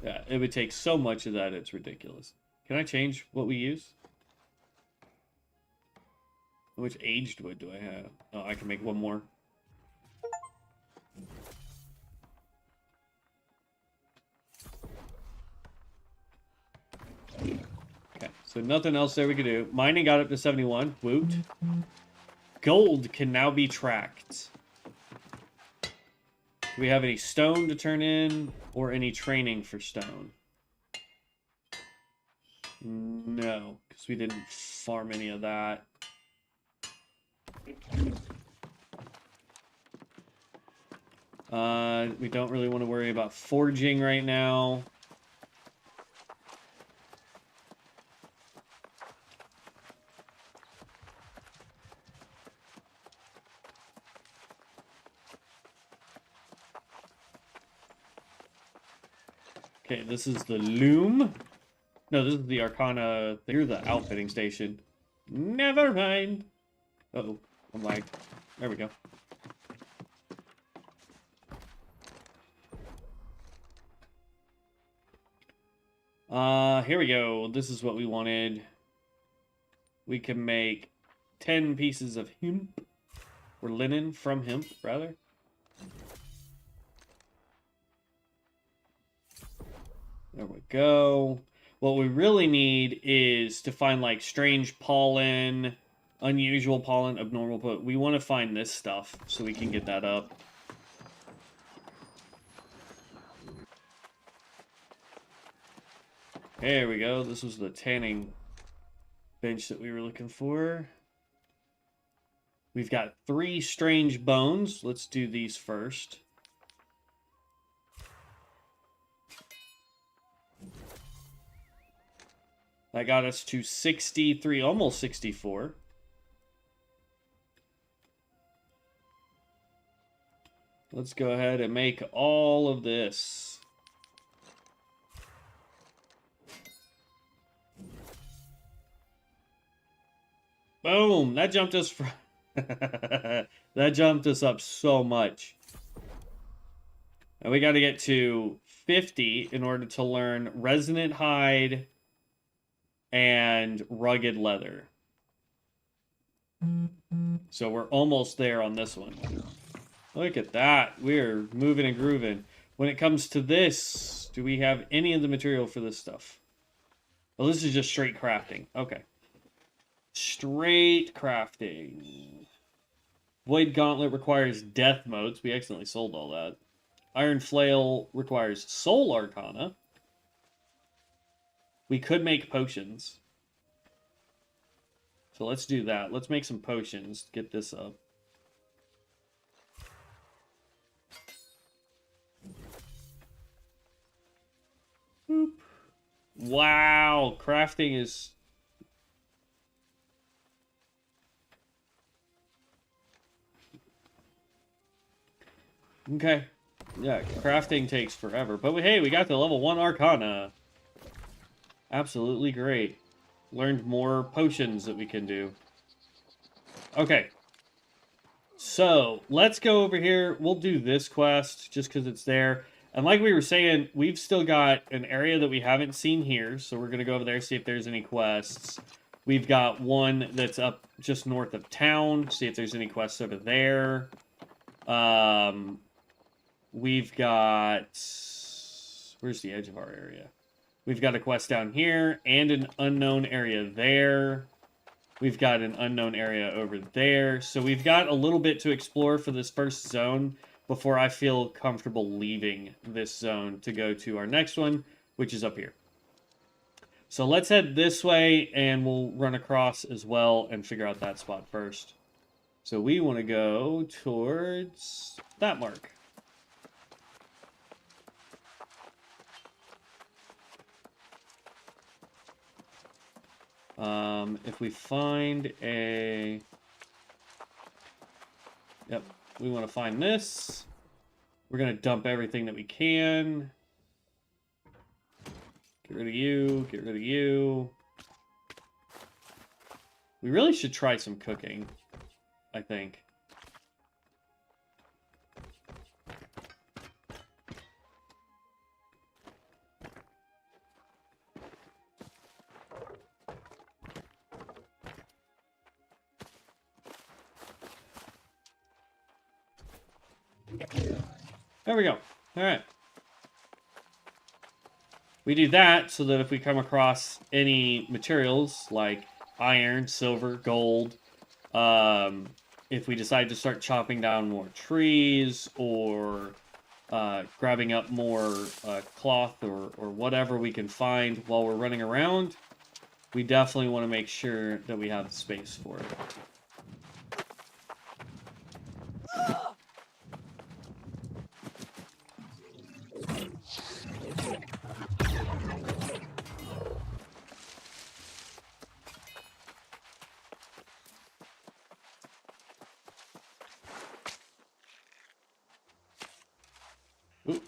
Yeah, it would take so much of that, it's ridiculous. Can I change what we use? How much aged wood do I have? Oh, I can make one more. Okay, so nothing else there we could do. Mining got up to 71. Woot. Gold can now be tracked. Do we have any stone to turn in or any training for stone? No, because we didn't farm any of that. We don't really want to worry about forging right now. Okay, this is the loom. No, this is the Arcana. Here's the outfitting station. Never mind. Uh-oh, I'm like, there we go. Here we go. This is what we wanted. We can make 10 pieces of hemp, or linen from hemp, rather. There we go. What we really need is to find, like, strange pollen, unusual pollen, abnormal pollen. We want to find this stuff so we can get that up. There we go. This was the tanning bench that we were looking for. We've got 3 strange bones. Let's do these first. That got us to 63, almost 64. Let's go ahead and make all of this. Boom! That jumped us from that jumped us up so much. And we got to get to 50 in order to learn resonant hide and rugged leather. So we're almost there on this one. Look at that. We're moving and grooving. When it comes to this, do we have any of the material for this stuff? Well, this is just straight crafting. Okay. Straight crafting. Void Gauntlet requires death motes. We accidentally sold all that. Iron Flail requires Soul Arcana. We could make potions. So let's do that. Let's make some potions. Get this up. Boop. Wow. Crafting is... Okay. Yeah, crafting takes forever. But hey, we got the level 1 Arcana. Absolutely great. Learned more potions that we can do. Okay. So, let's go over here. We'll do this quest just because it's there. And like we were saying, we've still got an area that we haven't seen here. So we're going to go over there, see if there's any quests. We've got one that's up just north of town. See if there's any quests over there. We've got... Where's the edge of our area? We've got a quest down here and an unknown area there. We've got an unknown area over there. So we've got a little bit to explore for this first zone before I feel comfortable leaving this zone to go to our next one, which is up here. So let's head this way and we'll run across as well and figure out that spot first. So we want to go towards that mark. If we find a... Yep, we want to find this. We're going to dump everything that we can. Get rid of you, get rid of you. We really should try some cooking, I think. There we go. All right. We do that so that if we come across any materials like iron, silver, gold, if we decide to start chopping down more trees or grabbing up more cloth or whatever we can find while we're running around, we definitely want to make sure that we have the space for it. Ooh. There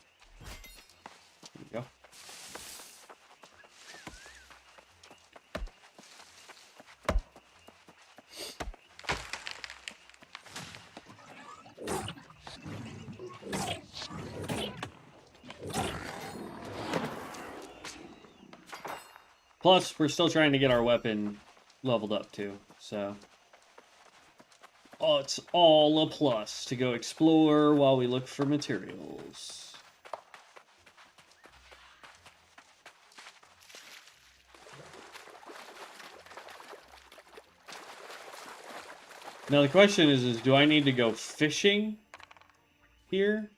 we go. Plus, we're still trying to get our weapon leveled up too, so... Oh, it's all a plus to go explore while we look for materials. Now the question is do I need to go fishing here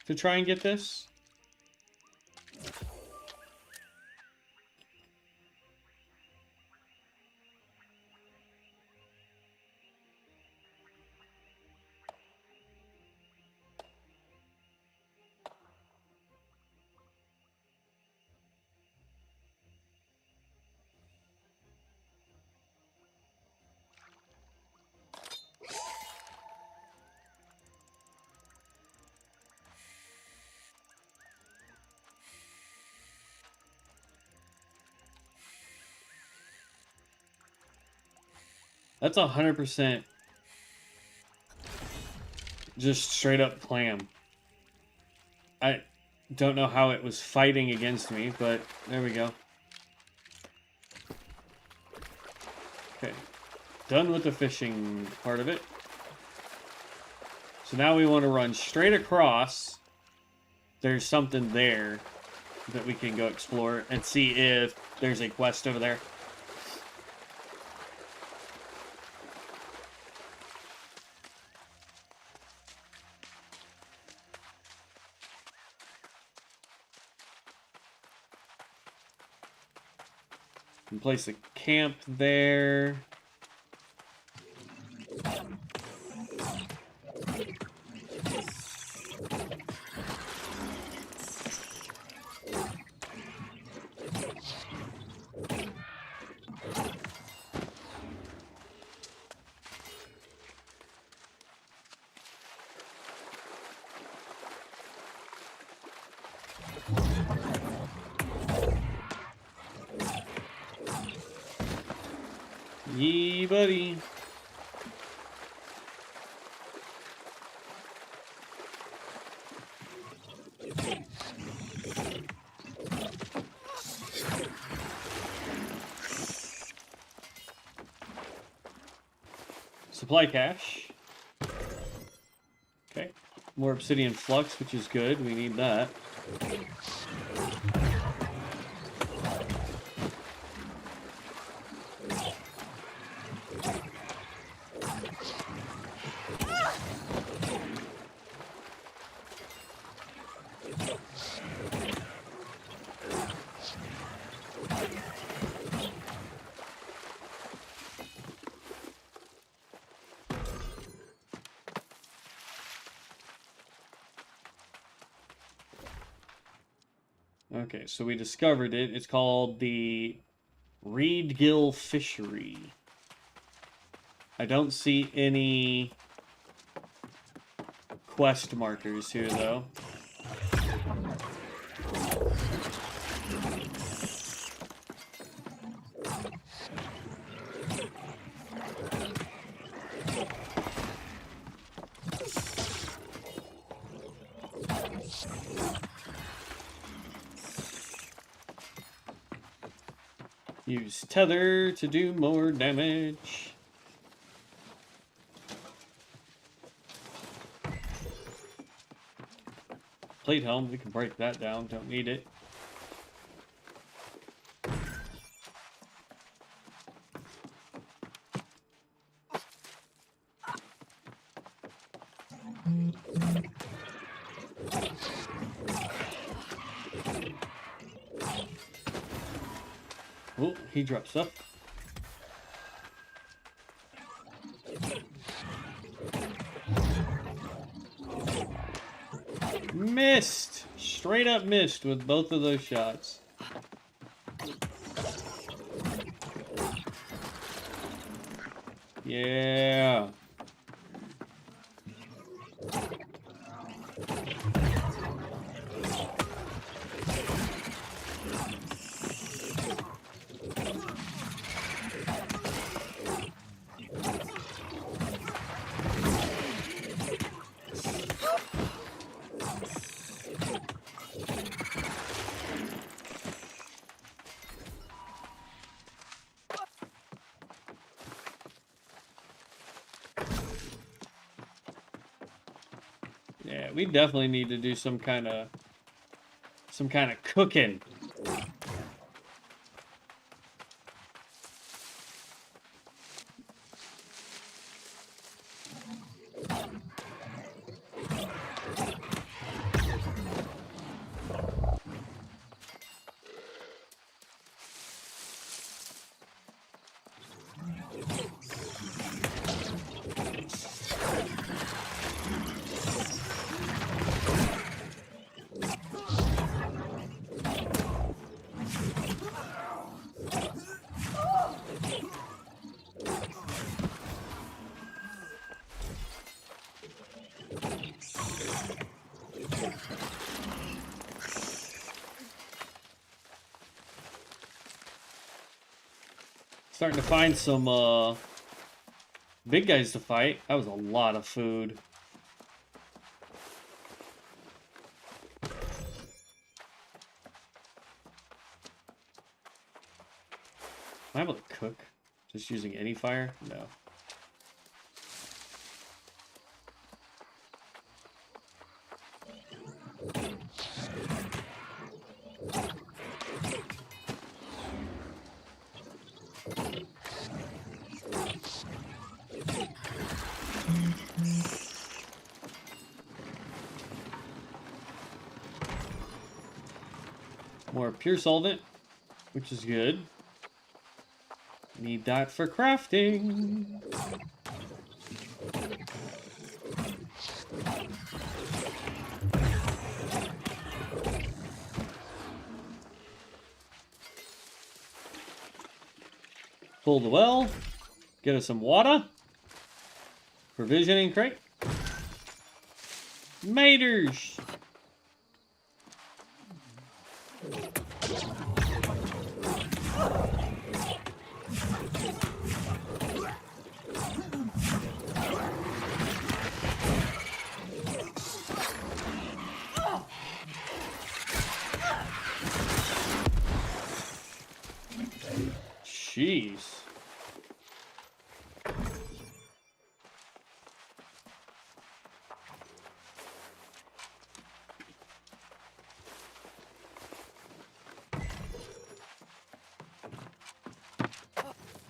to try and get this? That's 100% just straight up clam. I don't know how it was fighting against me, but there we go. Okay. Done with the fishing part of it. So now we want to run straight across. There's something there that we can go explore and see if there's a quest over there. And place a camp there. Yee, buddy. Supply cache. Okay. More obsidian flux, which is good. We need that. Okay, so we discovered it. It's called the Reedgill Fishery. I don't see any quest markers here, though. Use tether to do more damage. plate helm. We can break that down. Don't need it. Oh, he drops stuff. Missed! Straight up missed with both of those shots. Yeah. Yeah, we definitely need to do some kind of cooking. Starting to find some big guys to fight. That was a lot of food. Am I able to cook just using any fire? No. More pure solvent, which is good. Need that for crafting. Pull the well. Get us some water. Provisioning crate. Maters. Jeez.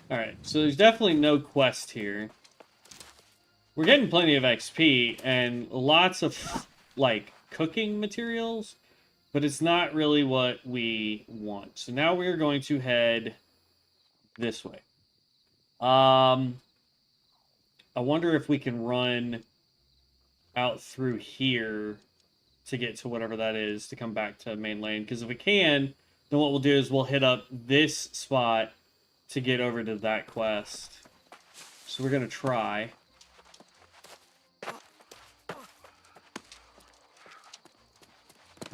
Alright, so there's definitely no quest here. We're getting plenty of XP and lots of, like, cooking materials, but it's not really what we want. So now we're going to head this way. I wonder if we can run out through here to get to whatever that is to come back to main lane. Because if we can, then what we'll do is we'll hit up this spot to get over to that quest. So we're going to try.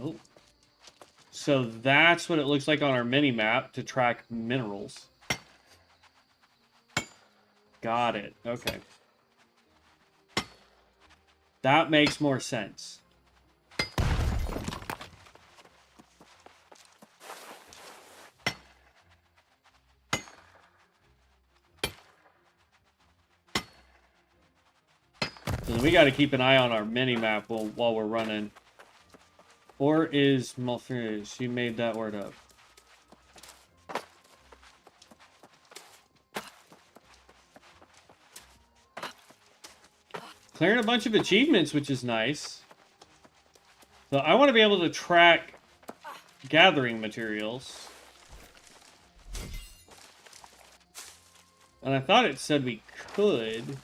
Oh. So that's what it looks like on our mini-map to track minerals. Got it. Okay. That makes more sense. So we got to keep an eye on our mini-map while we're running. Or is malfurious? She made that word up. Clearing a bunch of achievements, which is nice. So I want to be able to track gathering materials. And I thought it said we could,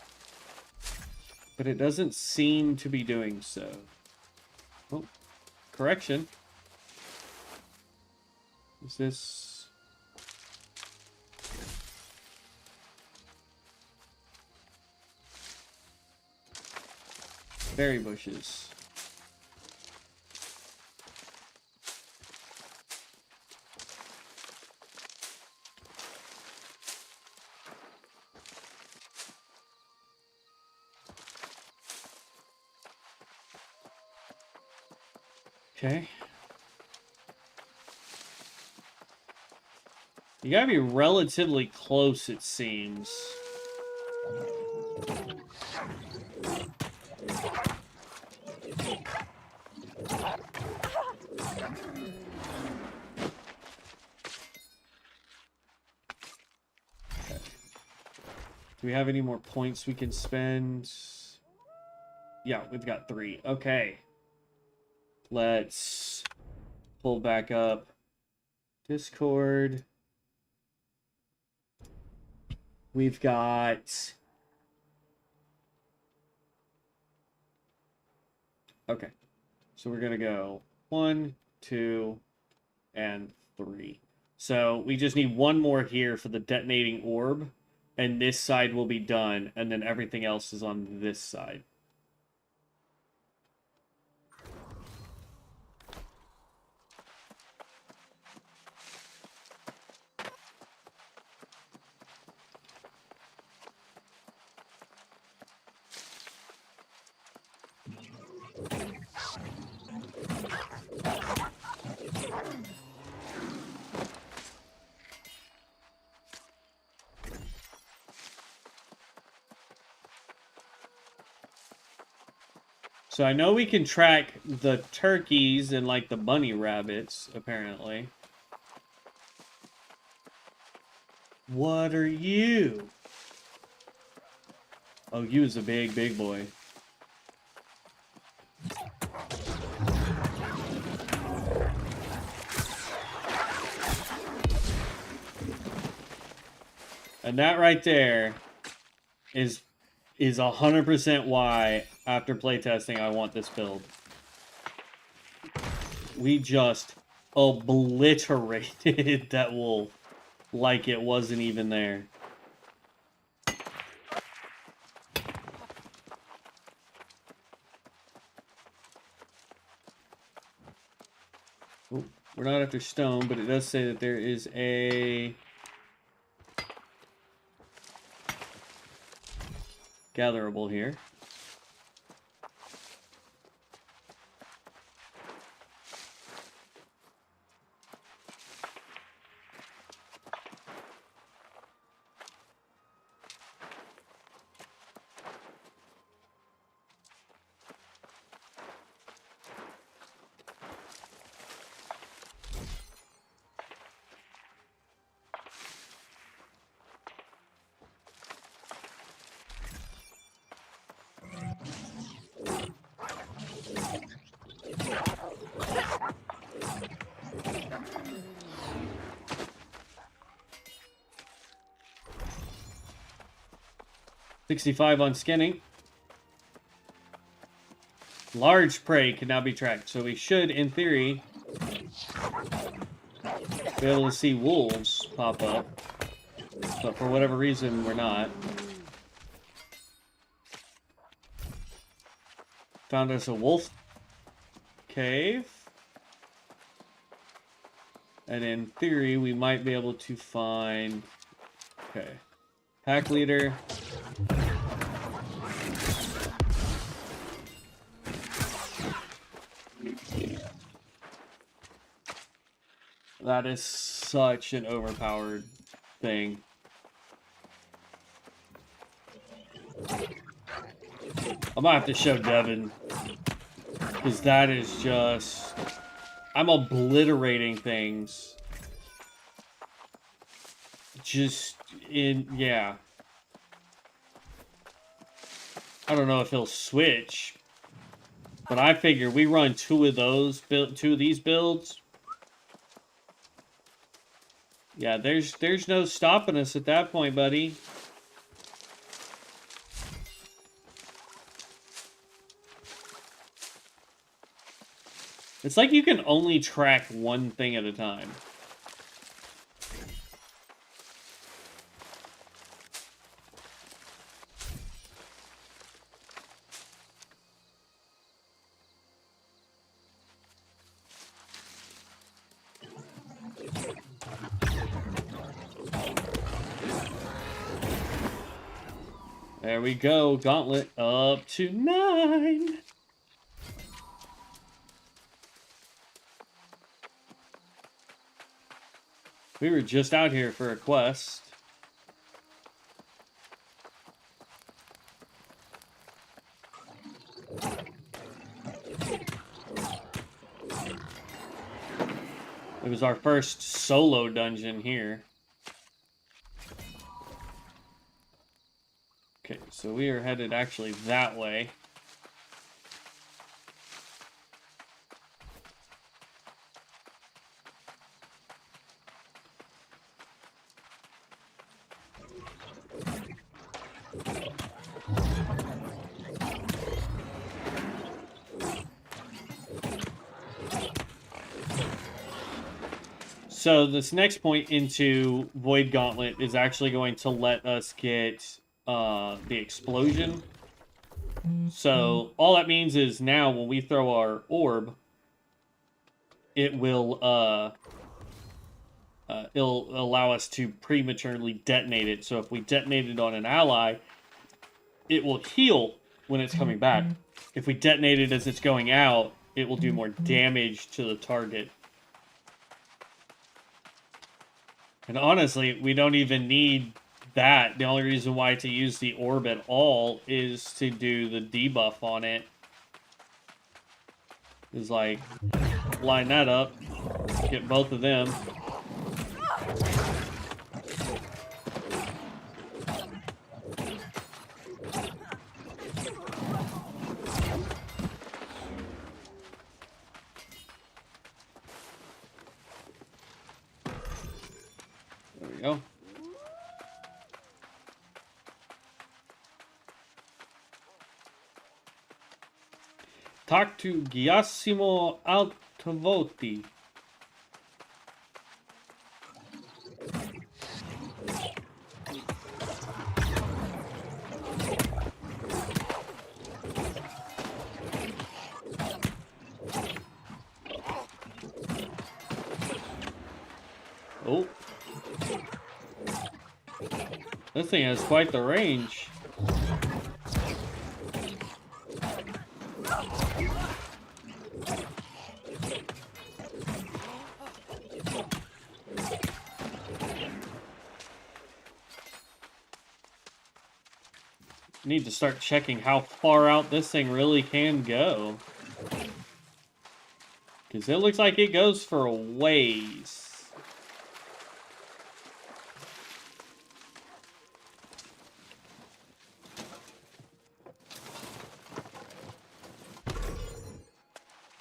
but it doesn't seem to be doing so. Oh, correction. Is this... berry bushes. Okay. You gotta be relatively close, it seems. Do we have any more points we can spend? Yeah, we've got 3. Okay. Let's pull back up Discord. We've got... okay. So we're going to go 1, 2, and 3. So we just need one more here for the detonating orb. And this side will be done, and then everything else is on this side. So I know we can track the turkeys and, like, the bunny rabbits, apparently. What are you? Oh, you is a big, big boy. And that right there is 100% why, after playtesting, I want this build. We just obliterated that wolf like it wasn't even there. Ooh, we're not after stone, but it does say that there is a... gatherable here. $65 on skinning. Large prey can now be tracked, so we should, in theory, be able to see wolves pop up. But for whatever reason, we're not. Found us a wolf cave. And in theory, we might be able to find... okay. Pack leader. That is such an overpowered thing. I'm gonna have to show Devin, because that is just I'm obliterating things. Just yeah. I don't know if he'll switch, but I figure we run two of these builds. Yeah, there's no stopping us at that point, buddy. It's like you can only track one thing at a time. There we go. Gauntlet up to 9. We were just out here for a quest. It was our first solo dungeon here. Okay, so we are headed actually that way. So this next point into Void Gauntlet is actually going to let us get the explosion. So all that means is now when we throw our orb, it will it'll allow us to prematurely detonate it. So if we detonate it on an ally, it will heal when it's coming back. If we detonate it as it's going out, it will do more damage to the target. And honestly, we don't even need that. The only reason why to use the orb at all is to do the debuff on it. Is like, line that up, get both of them. There we go. Talk to Giassimo Altavoti. Oh. This thing has quite the range. Need to start checking how far out this thing really can go. Because it looks like it goes for a ways.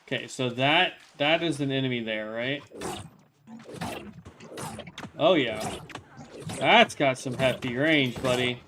Okay, so that is an enemy there, right? Oh yeah. That's got some hefty range, buddy.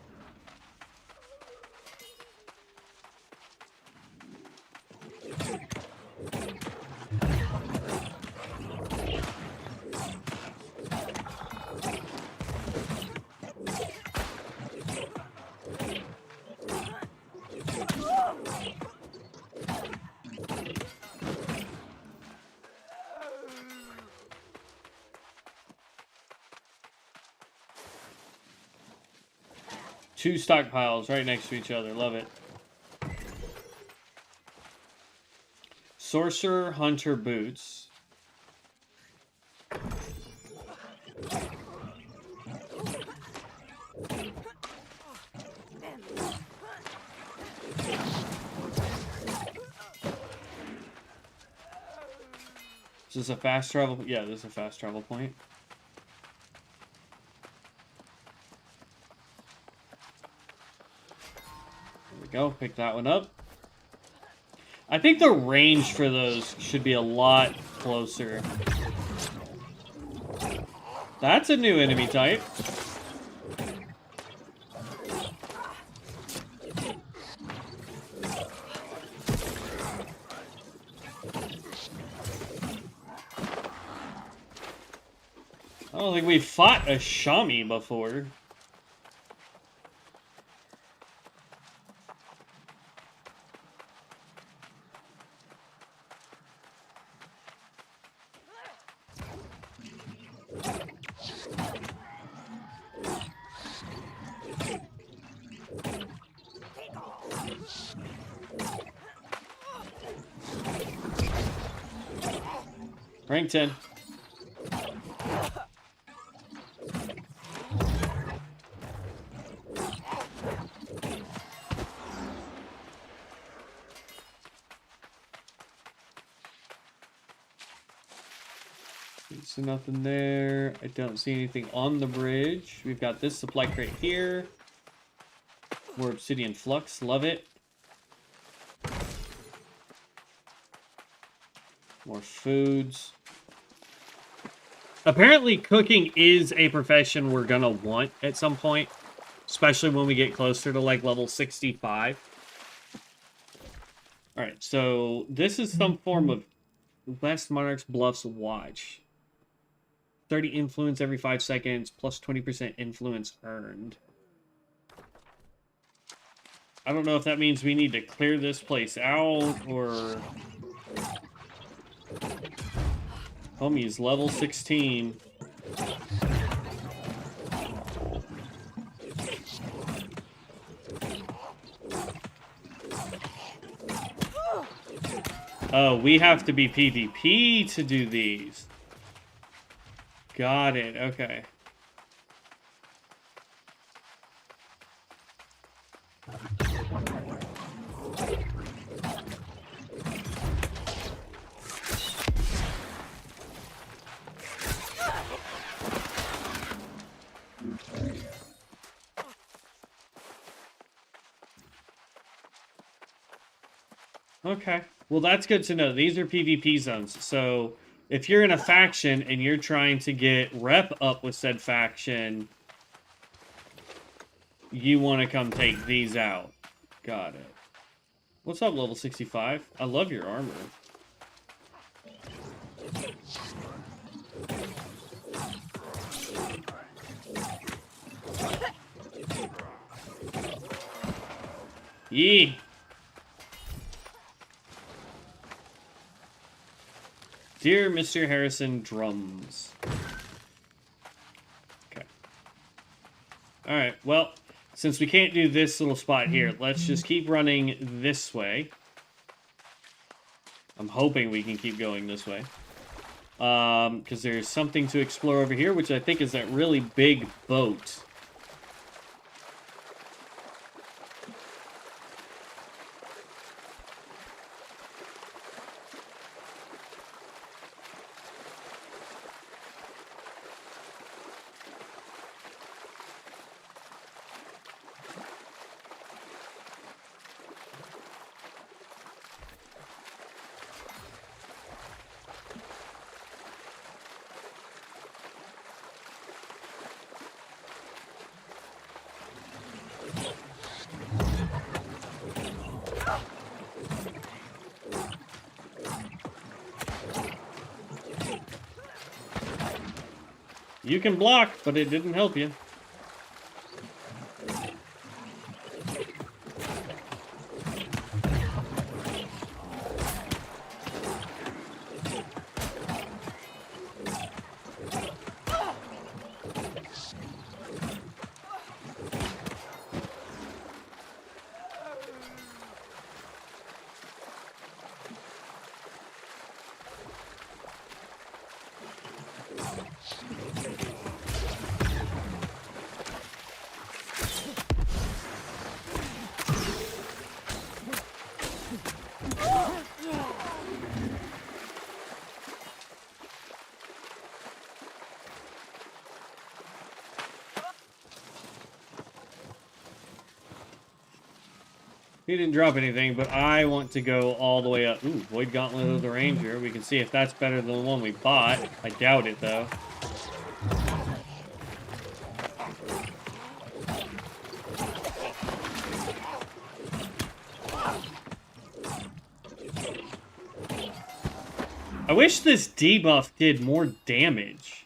Two stockpiles right next to each other. Love it. Sorcerer Hunter Boots. Is this a fast travel? Yeah, this is a fast travel point. There we go. Pick that one up. I think the range for those should be a lot closer. That's a new enemy type. I don't think we've fought a Shami before. Rank 10. So nothing there. I don't see anything on the bridge. We've got this supply crate here. More obsidian flux. Love it. More foods. Apparently cooking is a profession we're gonna want at some point. Especially when we get closer to like level 65. Alright, so this is some form of West Monarch's Bluffs Watch. 30 influence every 5 seconds, plus 20% influence earned. I don't know if that means we need to clear this place out, or... Homie's level 16. Oh, we have to be PvP to do these. Got it, okay. Okay, well that's good to know. These are PvP zones, so if you're in a faction and you're trying to get rep up with said faction, you want to come take these out. Got it. What's up, level 65? I love your armor. Yee! Dear Mr. Harrison, drums. Okay. Alright, well, since we can't do this little spot here, let's just keep running this way. I'm hoping we can keep going this way. Because there's something to explore over here, which I think is that really big boat. You can block, but it didn't help you. He didn't drop anything, but I want to go all the way up. Ooh, Void Gauntlet of the Ranger. We can see if that's better than the one we bought. I doubt it, though. I wish this debuff did more damage.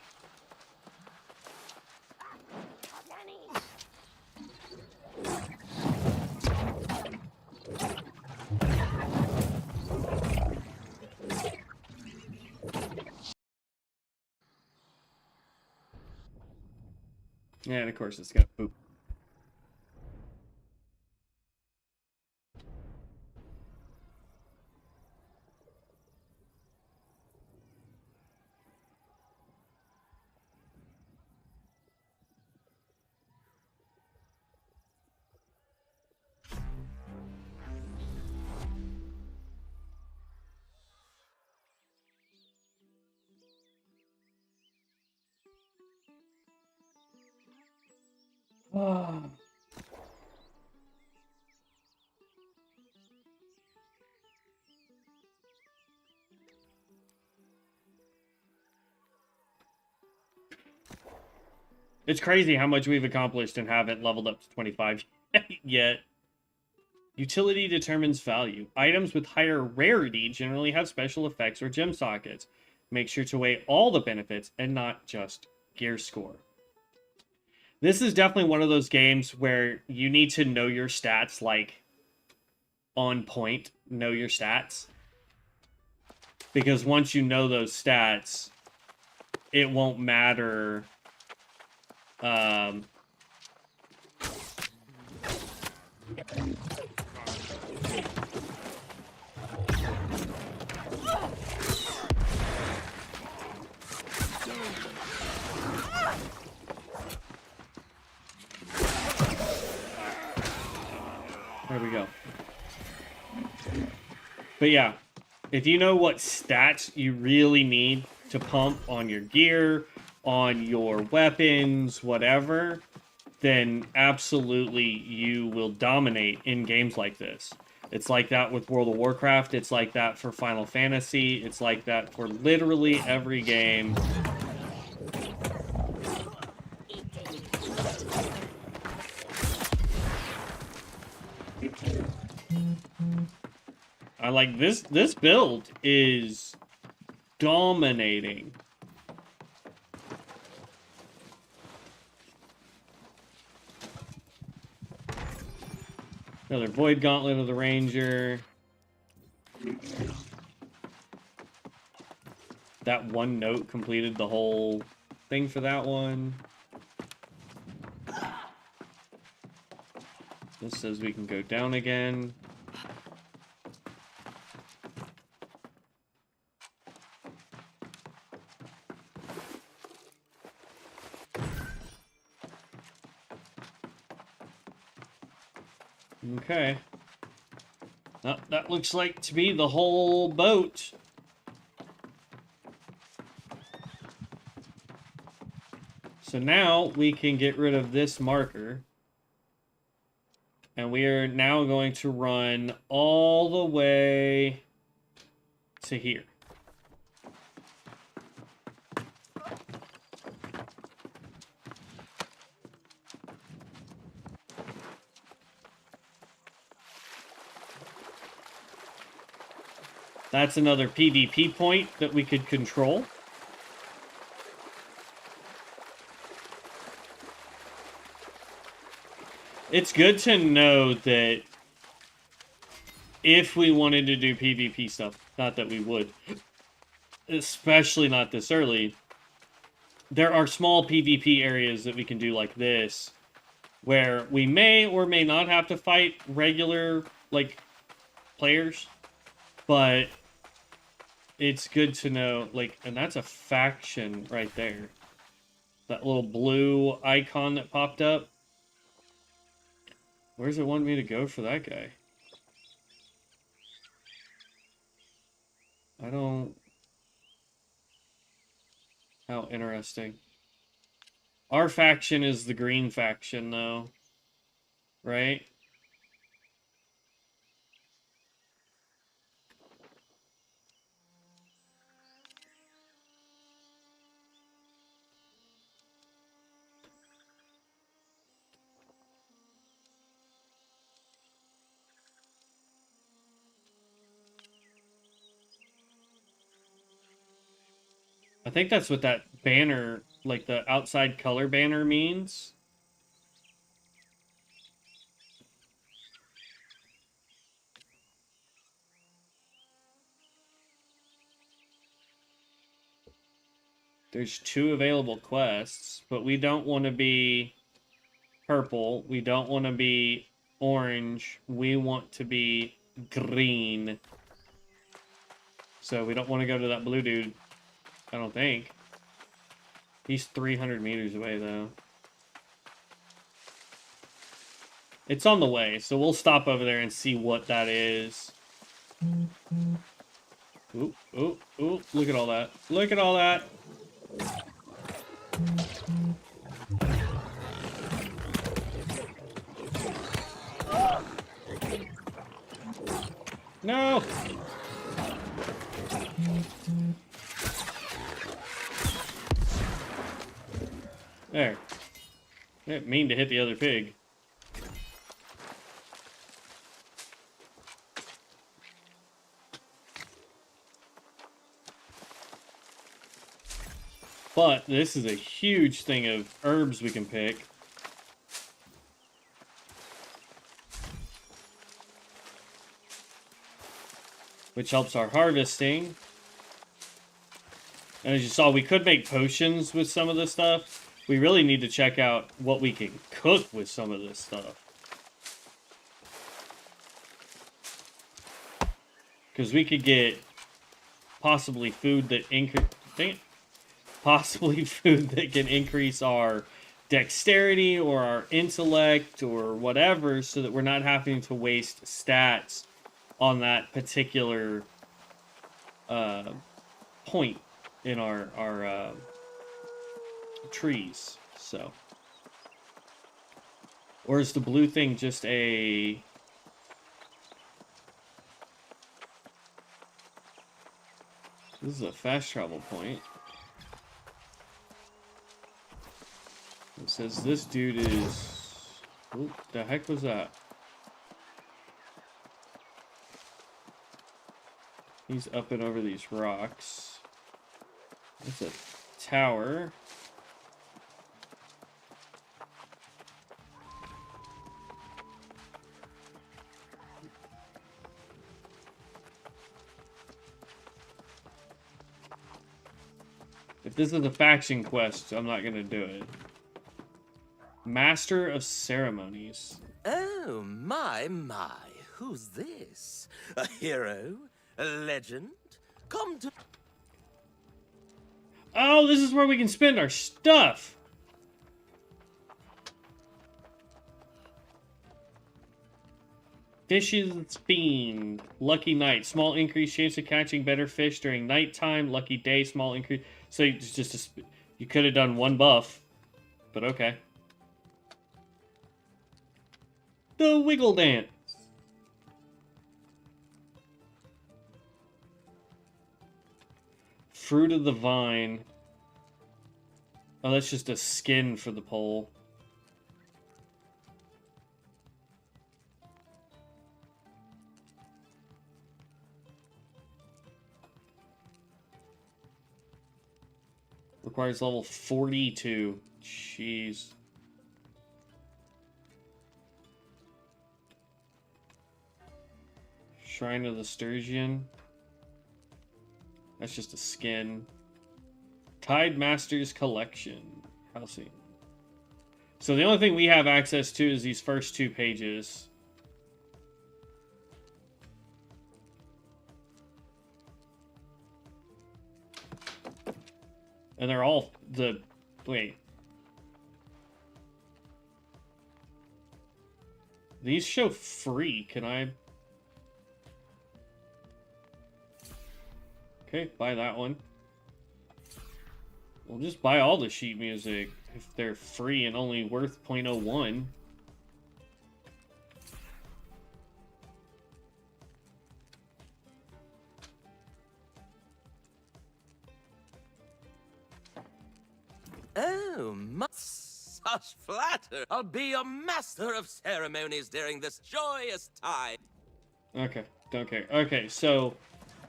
Yeah, and of course it's gonna poop. It's crazy how much we've accomplished and haven't leveled up to 25 yet. Utility determines value. Items with higher rarity generally have special effects or gem sockets. Make sure to weigh all the benefits and not just gear score. This is definitely one of those games where you need to know your stats, like, on point. Know your stats. Because once you know those stats, it won't matter... There we go. But yeah, if you know what stats you really need to pump on your gear, on your weapons, whatever, then absolutely you will dominate in games like this. It's like that with World of Warcraft. It's like that for Final Fantasy. It's like that for literally every game. I like this. This build is dominating. Another Void Gauntlet of the Ranger. That one note completed the whole thing for that one. This says we can go down again. Okay. Oh, that looks like to be the whole boat. So now we can get rid of this marker. And we are now going to run all the way to here. That's another PvP point that we could control. It's good to know that if we wanted to do PvP stuff, not that we would, especially not this early, there are small PvP areas that we can do like this, where we may or may not have to fight regular, like, players, but it's good to know, like, and that's a faction right there. That little blue icon that popped up. Where does it want me to go for that guy? I don't... How interesting. Our faction is the green faction, though. Right? I think that's what that banner, like the outside color banner, means. There's 2 available quests, but we don't want to be purple. We don't want to be orange. We want to be green. So we don't want to go to that blue dude, I don't think. He's 300 meters away, though. It's on the way, so we'll stop over there and see what that is. Ooh, ooh, ooh, look at all that. Look at all that. No! There. Didn't mean to hit the other pig. But this is a huge thing of herbs we can pick. Which helps our harvesting. And as you saw, we could make potions with some of this stuff. We really need to check out what we can cook with some of this stuff. Because we could get possibly food that possibly food that can increase our dexterity or our intellect or whatever, so that we're not having to waste stats on that particular point in our trees. So, or is the blue thing just a... This is a fast travel point. It says this dude is... What the heck was that? He's up and over these rocks. It's a tower. If this is a faction quest, I'm not gonna do it. Master of Ceremonies. Oh, my. Who's this? A hero? A legend? Come to... Oh, this is where we can spend our stuff! Fish's Fiend. Lucky night. Small increased chance of catching better fish during nighttime. Lucky day. Small increase. So it's just you could have done 1 buff. But okay. The Wiggle Dance. Fruit of the Vine. Oh, that's just a skin for the pole. Requires level 42. Jeez. Shrine of the Sturgeon. That's just a skin. Tide Masters Collection. Housing. So the only thing we have access to is these first 2 pages. And they're all the... Wait. These show free. Can I... Okay, buy that one. We'll just buy all the sheet music if they're free and only worth 0.01. Oh, such flatter. I'll be a master of ceremonies during this joyous time. Okay, don't care. Okay, so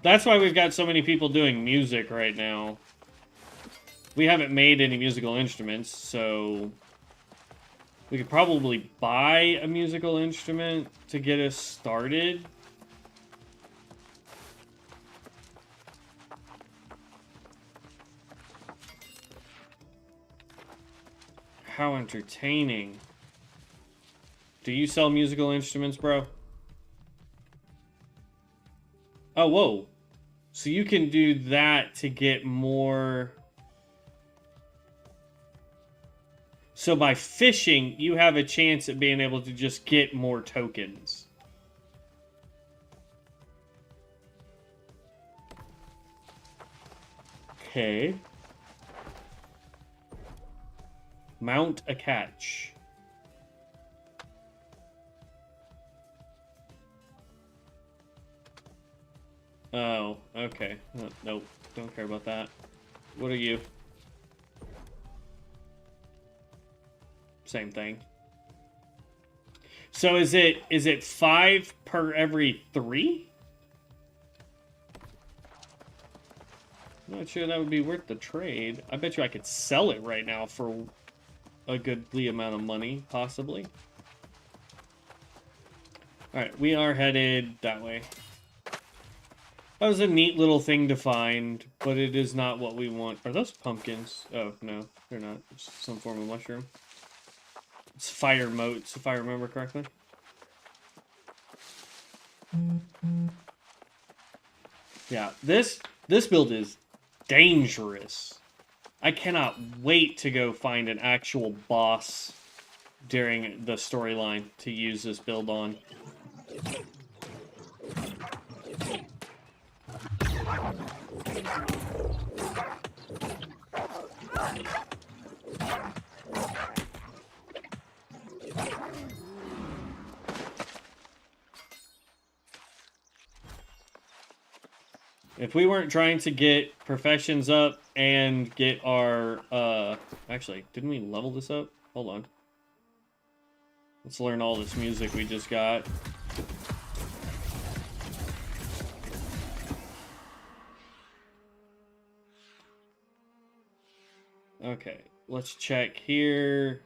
that's why we've got so many people doing music right now. We haven't made any musical instruments, so we could probably buy a musical instrument to get us started. How entertaining. Do you sell musical instruments, bro? Oh, whoa. So you can do that to get more... So by fishing, you have a chance at being able to just get more tokens. Okay. Mount a catch. Oh, okay. Nope, don't care about that. What are you? Same thing. So is it 5 per every 3? I'm not sure that would be worth the trade. I bet you I could sell it right now for a goodly amount of money, possibly. Alright, we are headed that way. That was a neat little thing to find, but it is not what we want. Are those pumpkins? Oh, no, they're not. It's some form of mushroom. It's fire motes, if I remember correctly. Yeah, this build is dangerous. I cannot wait to go find an actual boss during the storyline to use this build on. If we weren't trying to get professions up and get our, actually, didn't we level this up? Hold on. Let's learn all this music we just got. Okay, let's check here.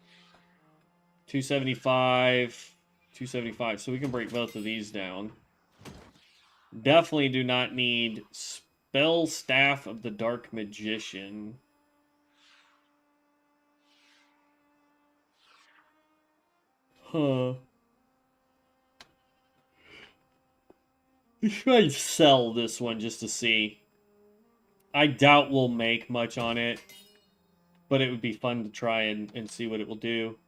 275, 275, so we can break both of these down. Definitely do not need Spell Staff of the Dark Magician. Huh. We should sell this one just to see. I doubt we'll make much on it, but it would be fun to try and see what it will do.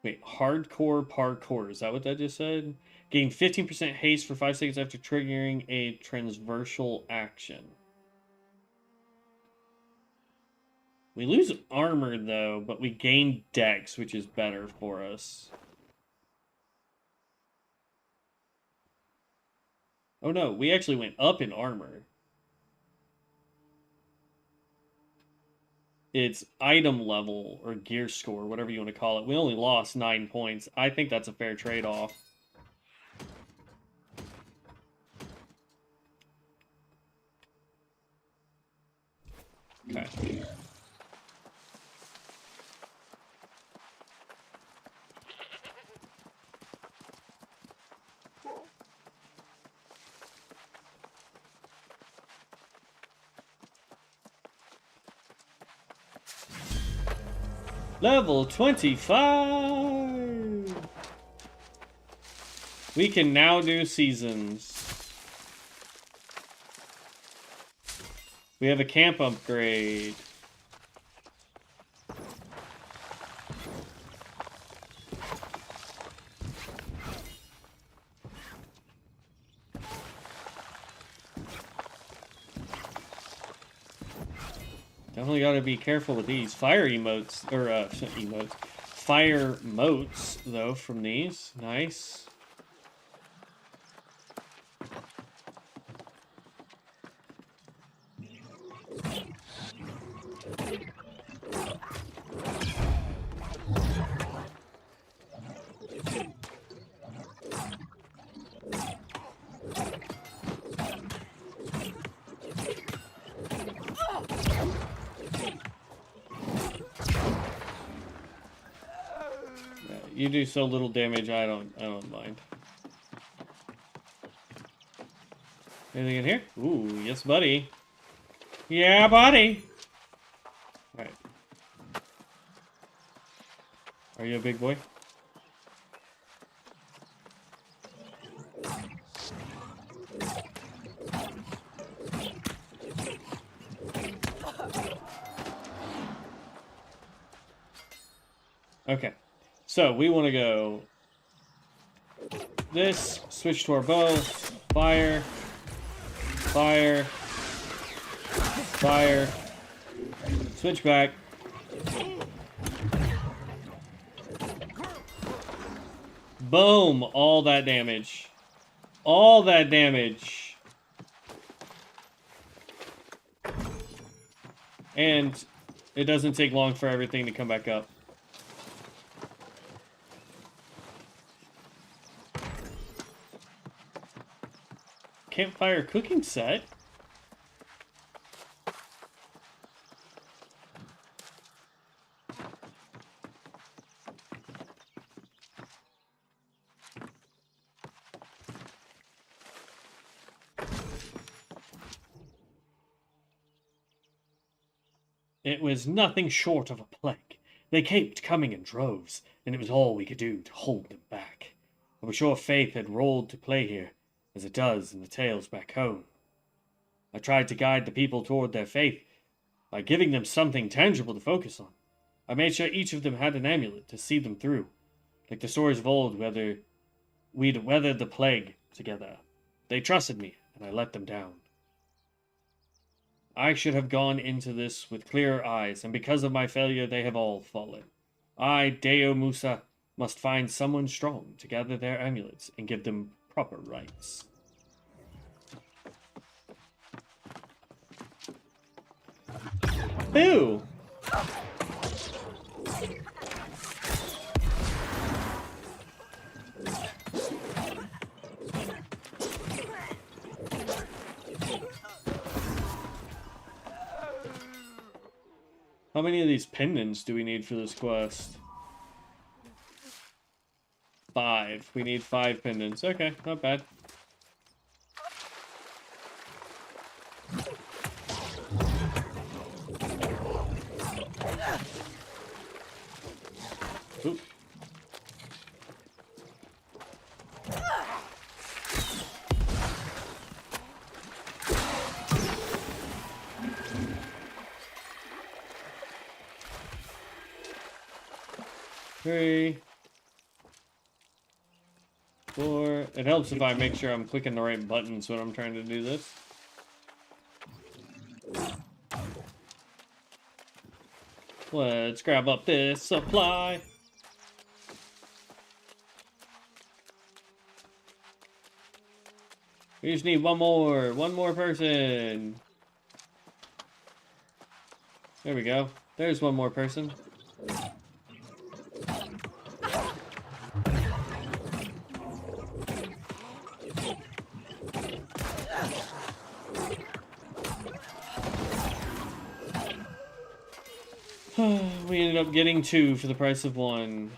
Wait, hardcore parkour. Is that what that just said? Gain 15% haste for 5 seconds after triggering a transversal action. We lose armor, though, but we gain dex, which is better for us. Oh, no. We actually went up in armor. It's item level or gear score, whatever you want to call it. We only lost 9 points. I think that's a fair trade-off. Okay. Level 25! We can now do seasons. We have a camp upgrade. Definitely got to be careful with these fire emotes, or emotes, fire motes though from these. Nice. You do so little damage, I don't mind. Anything in here? Ooh, yes, buddy. Yeah, buddy. Alright. Are you a big boy? Okay. So, we want to go this, switch to our bow, fire, fire, fire, switch back. Boom! All that damage. All that damage. And it doesn't take long for everything to come back up. Campfire cooking set? It was nothing short of a plague. They kept coming in droves, and it was all we could do to hold them back. I was sure faith had rolled to play here, as it does in the tales back home. I tried to guide the people toward their faith by giving them something tangible to focus on. I made sure each of them had an amulet to see them through, like the stories of old, whether we'd weathered the plague together. They trusted me, and I let them down. I should have gone into this with clearer eyes, and because of my failure, they have all fallen. I, Deo Musa, must find someone strong to gather their amulets and give them proper rites. Ew! How many of these pendants do we need for this quest? 5. We need 5 pendants. Okay, not bad. Oop. Three, 4. It helps if I make sure I'm clicking the right buttons when I'm trying to do this. Let's grab up this supply. We just need one more person. There we go. There's one more person. We ended up getting 2 for the price of 1.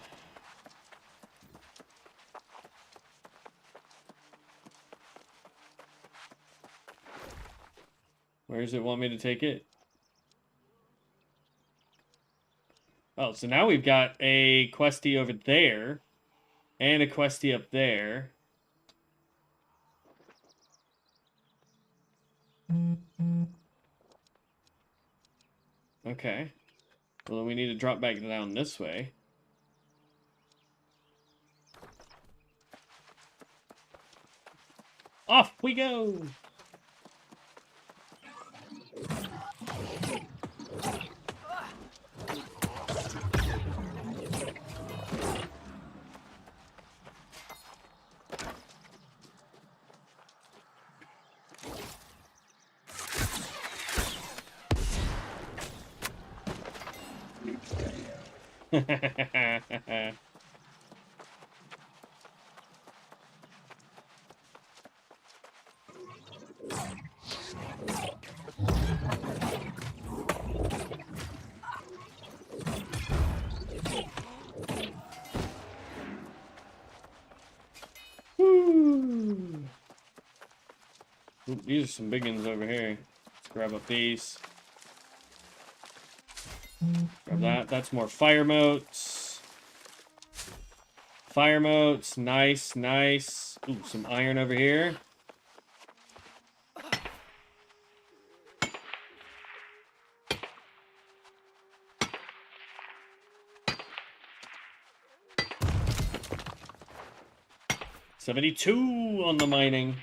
Where does it want me to take it? Oh, so now we've got a questie over there and a questie up there. Okay. Well, then we need to drop back down this way. Off we go! Ooh, these are some big ones over here. Let's grab up these. Grab that. That's more fire motes. Fire motes. Nice, nice. Ooh, some iron over here. $72 on the mining.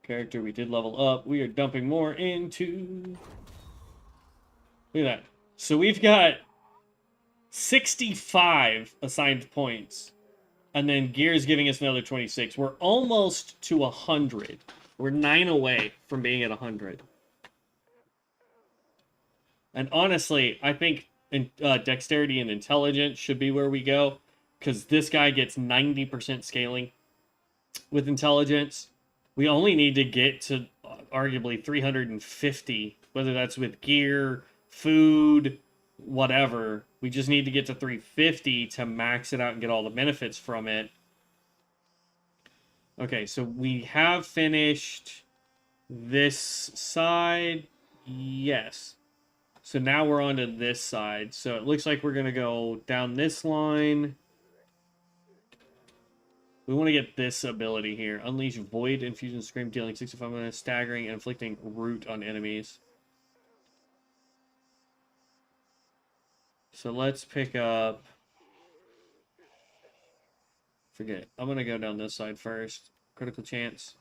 Character, we did level up. We are dumping more into... Look at that. So we've got 65 assigned points. And then Gear's giving us another 26. We're almost to 100. We're 9 away from being at 100. And honestly, I think dexterity and intelligence should be where we go. Because this guy gets 90% scaling with intelligence. We only need to get to arguably 350, whether that's with gear, food, whatever. We just need to get to 350 to max it out and get all the benefits from it. Okay, so we have finished this side. Yes. So now we're on to this side. So it looks like we're going to go down this line. We want to get this ability here. Unleash Void Infusion Scream, dealing 65 minutes, staggering, and inflicting root on enemies. So let's pick up... Forget it. I'm going to go down this side first. Critical chance.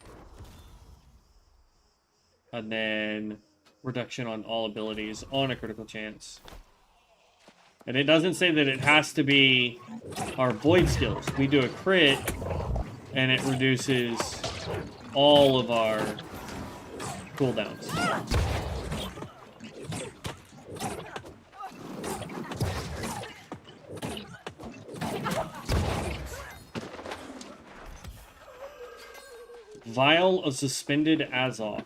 And then reduction on all abilities on a critical chance. And it doesn't say that it has to be our void skills. We do a crit, and it reduces all of our cooldowns. Vial of Suspended Azov.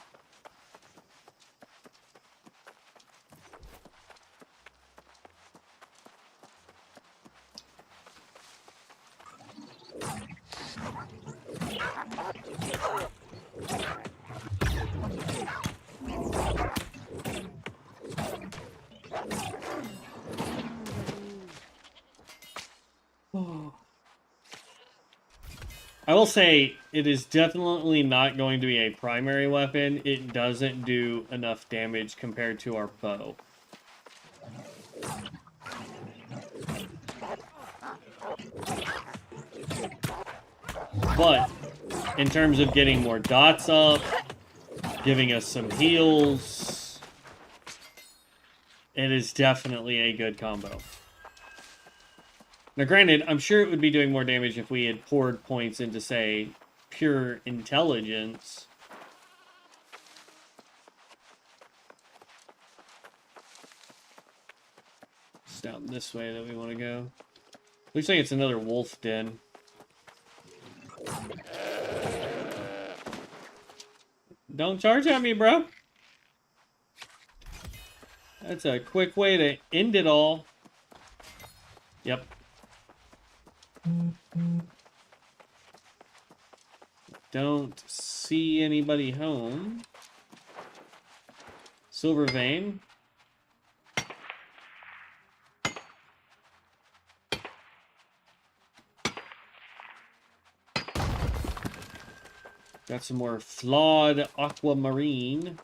I will say, it is definitely not going to be a primary weapon. It doesn't do enough damage compared to our bow. But, in terms of getting more dots up, giving us some heals, it is definitely a good combo. Now, granted, I'm sure it would be doing more damage if we had poured points into, say, pure intelligence. It's down this way that we want to go. Looks like it's another wolf den. Don't charge at me, bro. That's a quick way to end it all. Yep. Don't see anybody home. Silver vein. Got some more flawed aquamarine.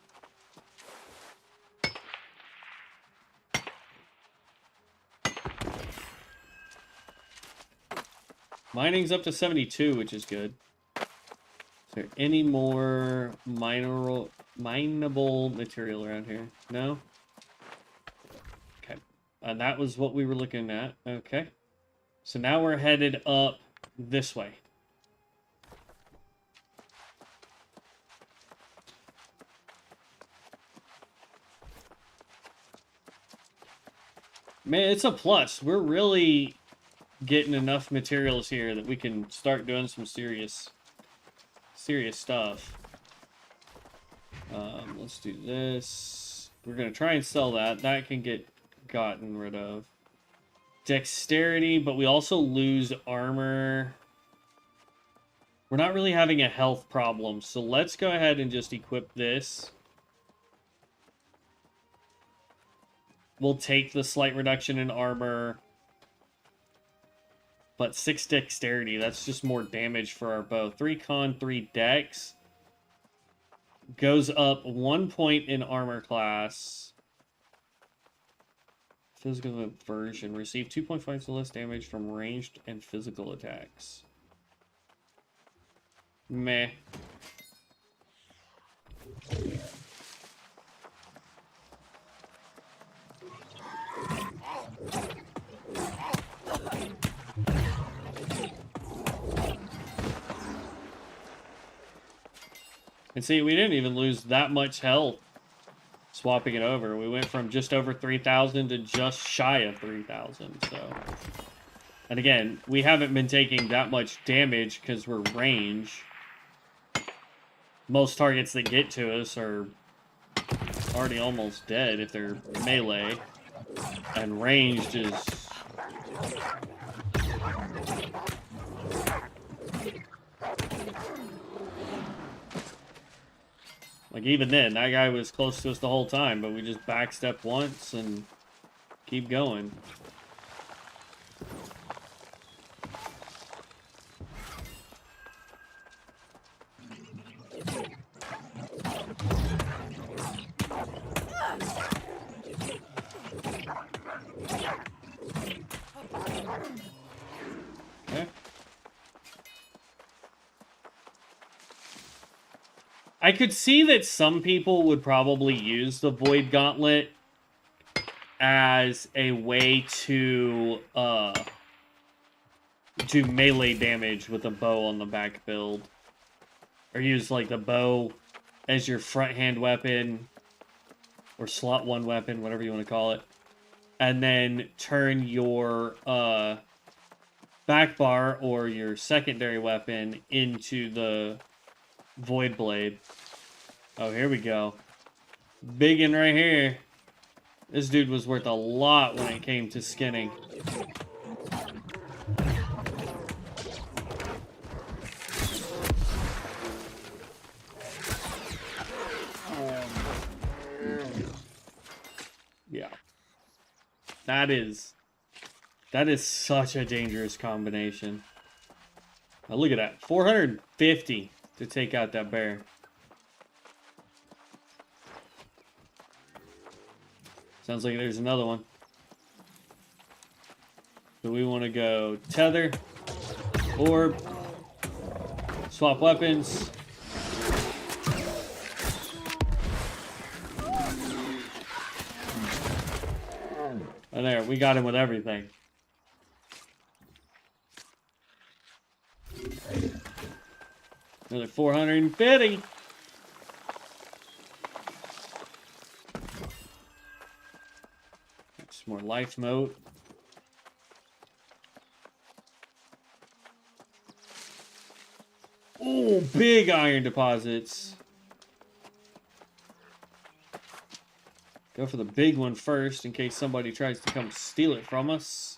Mining's up to 72, which is good. Is there any more mineable material around here? No? Okay. That was what we were looking at. Okay. So now we're headed up this way. Man, it's a plus. We're really getting enough materials here that we can start doing some serious stuff. Let's do this. We're going to try and sell that. That can get gotten rid of. dexterity, but we also lose armor. We're not really having a health problem, so let's go ahead and just equip this. We'll take the slight reduction in armor. But 6 dexterity, that's just more damage for our bow. 3 con, 3 dex. Goes up 1 point in armor class. Physical aversion. Receive 2.5 less damage from ranged and physical attacks. Meh. And see, we didn't even lose that much health swapping it over. We went from just over 3,000 to just shy of 3,000, so... And again, we haven't been taking that much damage because we're range. Most targets that get to us are already almost dead if they're melee. And ranged is... Like, even then, that guy was close to us the whole time, but we just backstep once and keep going. Okay. I could see that some people would probably use the Void Gauntlet as a way to do melee damage with a bow on the back build. Or use, like, the bow as your front hand weapon, or slot one weapon, whatever you want to call it. And then turn your back bar or your secondary weapon into the Void Blade. Oh, here we go. Biggin right here. This dude was worth a lot when it came to skinning. Yeah. That is such a dangerous combination. Now look at that. 450 to take out that bear. Sounds like there's another one. So we want to go tether, orb, swap weapons. And there, we got him with everything. Another 450. Some more life moat. Oh, big iron deposits. Go for the big one first in case somebody tries to come steal it from us.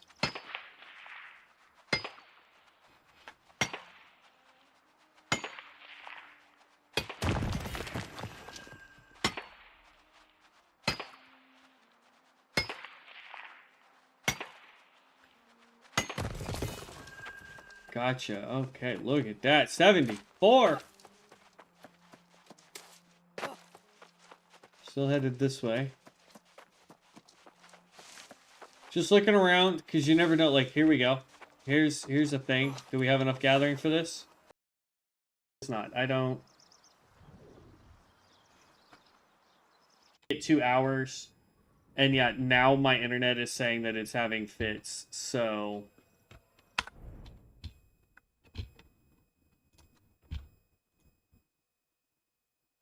Gotcha. Okay, look at that. 74. Still headed this way. Just looking around, because you never know. Like, here we go. Here's a thing. Do we have enough gathering for this? It's not. I don't... Get 2 hours. And yeah, now my internet is saying that it's having fits. So...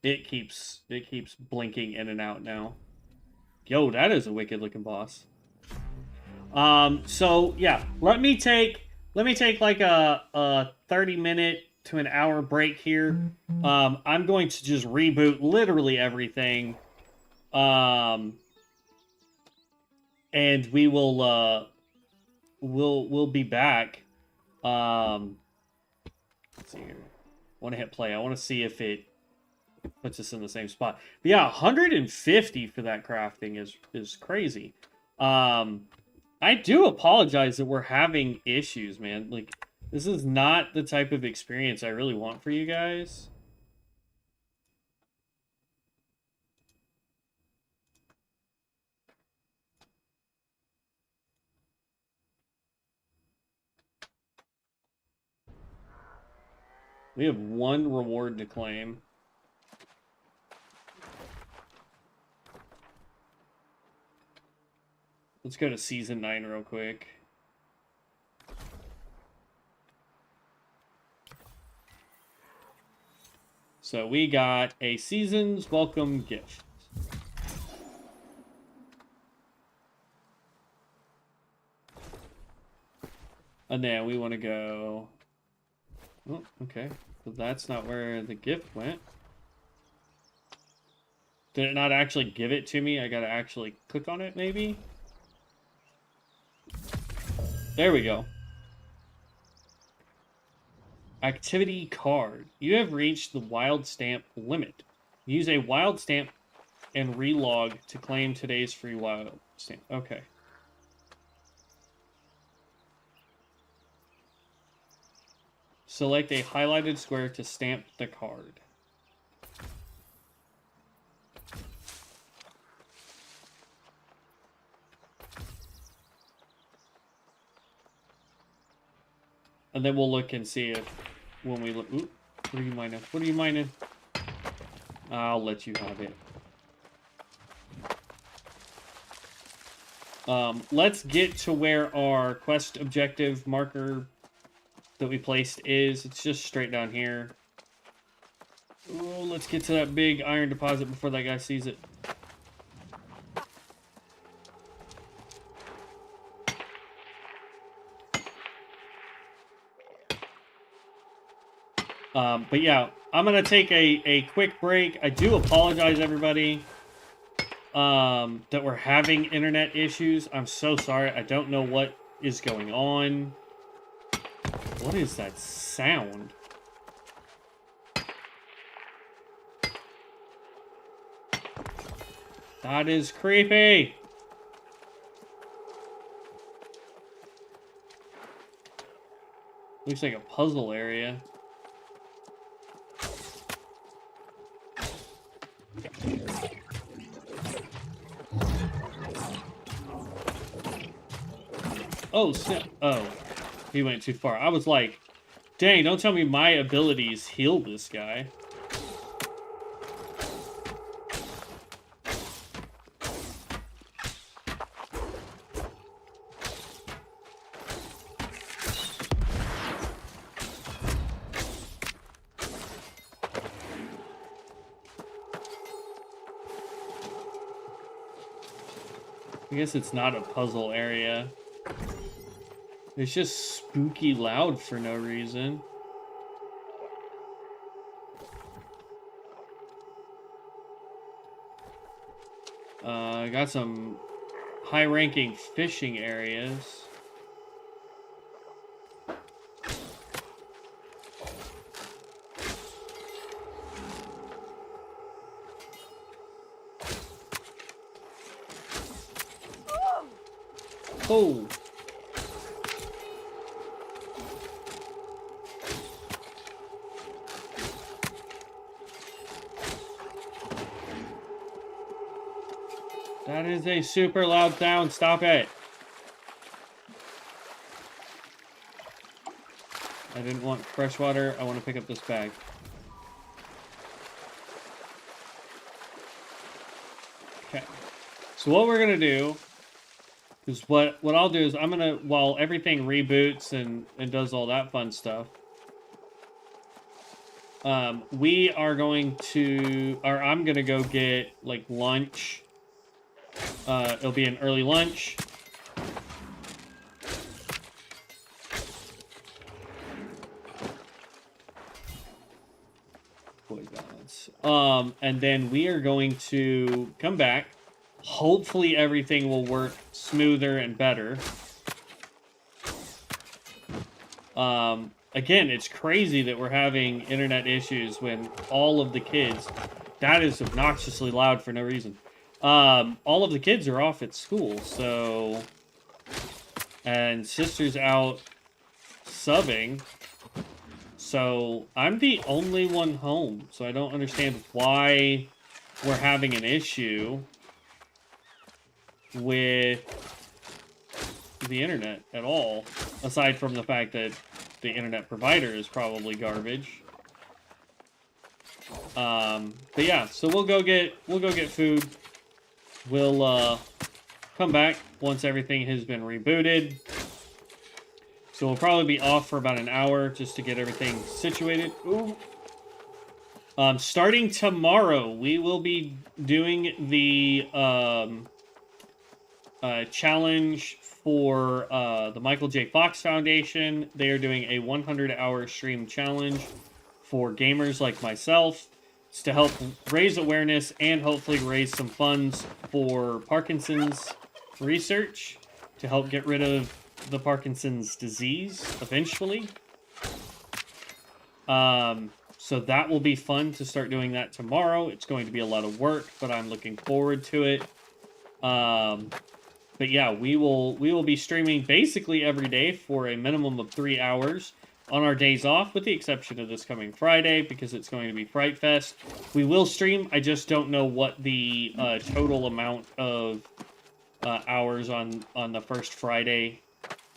It keeps blinking in and out now. Yo, that is a wicked looking boss. So yeah, let me take like a 30-minute to an hour break here. I'm going to just reboot literally everything. And we will we'll be back. Let's see here. I want to hit play. I want to see if it puts us in the same spot. But yeah, 150 for that crafting is crazy. I do apologize that we're having issues, man. Like, this is not the type of experience I really want for you guys. We have one reward to claim. Let's go to Season 9 real quick. So we got a Season's Welcome Gift. And then we want to go... Oh, okay. So that's not where the gift went. Did it not actually give it to me? I gotta actually click on it, maybe? There we go. Activity card. You have reached the wild stamp limit. Use a wild stamp and relog to claim today's free wild stamp. Okay. Select a highlighted square to stamp the card. And then we'll look and see if when we look... Ooh, what are you mining? What are you mining? I'll let you have it. Let's get to where our quest objective marker that we placed is. It's just straight down here. Ooh, let's get to that big iron deposit before that guy sees it. But yeah, I'm going to take a quick break. I do apologize, everybody, that we're having internet issues. I'm so sorry. I don't know what is going on. What is that sound? That is creepy. Looks like a puzzle area. Oh, snap. Oh, he went too far. I was like, dang, don't tell me my abilities heal this guy. I guess it's not a puzzle area. It's just spooky loud for no reason. I got some high-ranking fishing areas. Oh! That is a super loud sound. Stop it. I didn't want fresh water. I want to pick up this bag. Okay. So what we're going to do is what I'll do is I'm going to, while everything reboots and does all that fun stuff, we are going to, or I'm going to go get like lunch. It'll be an early lunch. Void balance. And then we are going to come back. Hopefully everything will work smoother and better. Again, it's crazy that we're having internet issues when all of the kids, that is obnoxiously loud for no reason. All of the kids are off at school, so, and sister's out subbing, so I'm the only one home, so I don't understand why we're having an issue with the internet at all, aside from the fact that the internet provider is probably garbage. But yeah, so we'll go get food. We'll come back once everything has been rebooted. So we'll probably be off for about an hour just to get everything situated. Ooh. Starting tomorrow, we will be doing the challenge for the Michael J. Fox Foundation. They are doing a 100-hour stream challenge for gamers like myself. It's to help raise awareness and hopefully raise some funds for Parkinson's research to help get rid of the Parkinson's disease eventually. So that will be fun to start doing that tomorrow. It's going to be a lot of work, but I'm looking forward to it. But yeah, we will be streaming basically every day for a minimum of 3 hours on our days off, with the exception of this coming Friday, because it's going to be Fright Fest. We will stream, I just don't know what the total amount of hours on the first Friday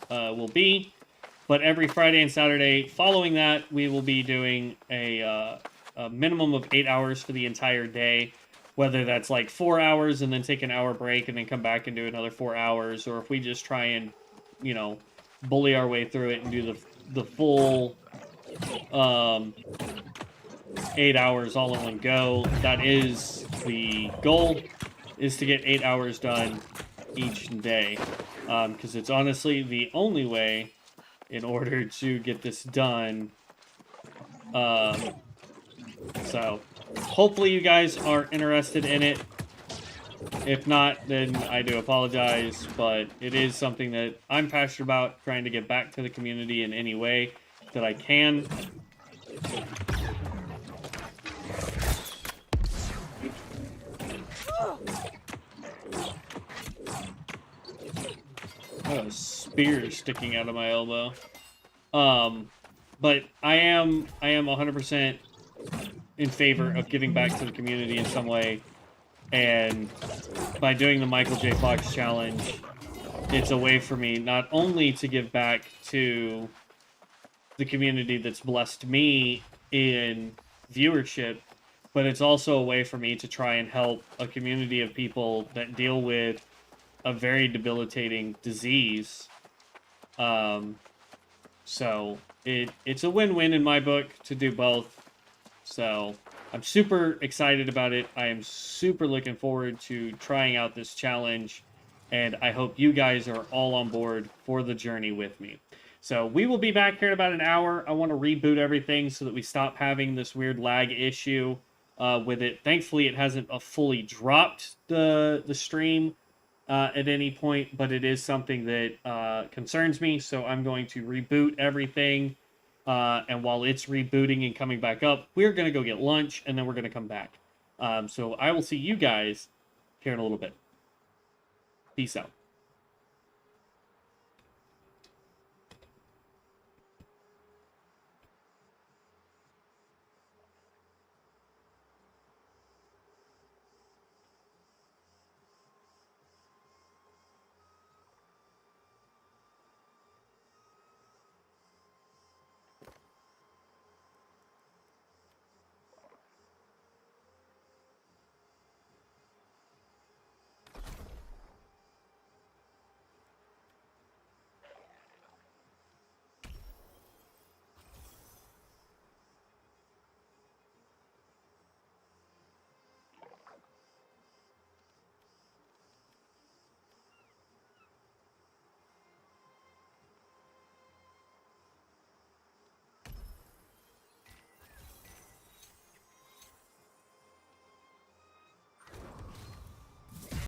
will be. But every Friday and Saturday following that, we will be doing a minimum of 8 hours for the entire day. Whether that's like 4 hours and then take an hour break and then come back and do another 4 hours, or if we just try and, you know, bully our way through it and do the full 8 hours all in one go. That is the goal, is to get 8 hours done each day, because it's honestly the only way in order to get this done. So hopefully you guys are interested in it. If not, then I do apologize, but it is something that I'm passionate about, trying to get back to the community in any way that I can. Oh, a spear sticking out of my elbow. But I am 100% in favor of giving back to the community in some way. And by doing the Michael J. Fox Challenge, it's a way for me not only to give back to the community that's blessed me in viewership, but it's also a way for me to try and help a community of people that deal with a very debilitating disease. So it's a win-win in my book to do both. So I'm super excited about it. I am super looking forward to trying out this challenge, and I hope you guys are all on board for the journey with me. So we will be back here in about an hour. I want to reboot everything so that we stop having this weird lag issue with it. Thankfully, it hasn't fully dropped the stream at any point, but it is something that concerns me, so I'm going to reboot everything. And while it's rebooting and coming back up, we're going to go get lunch, and then we're going to come back. So I will see you guys here in a little bit. Peace out.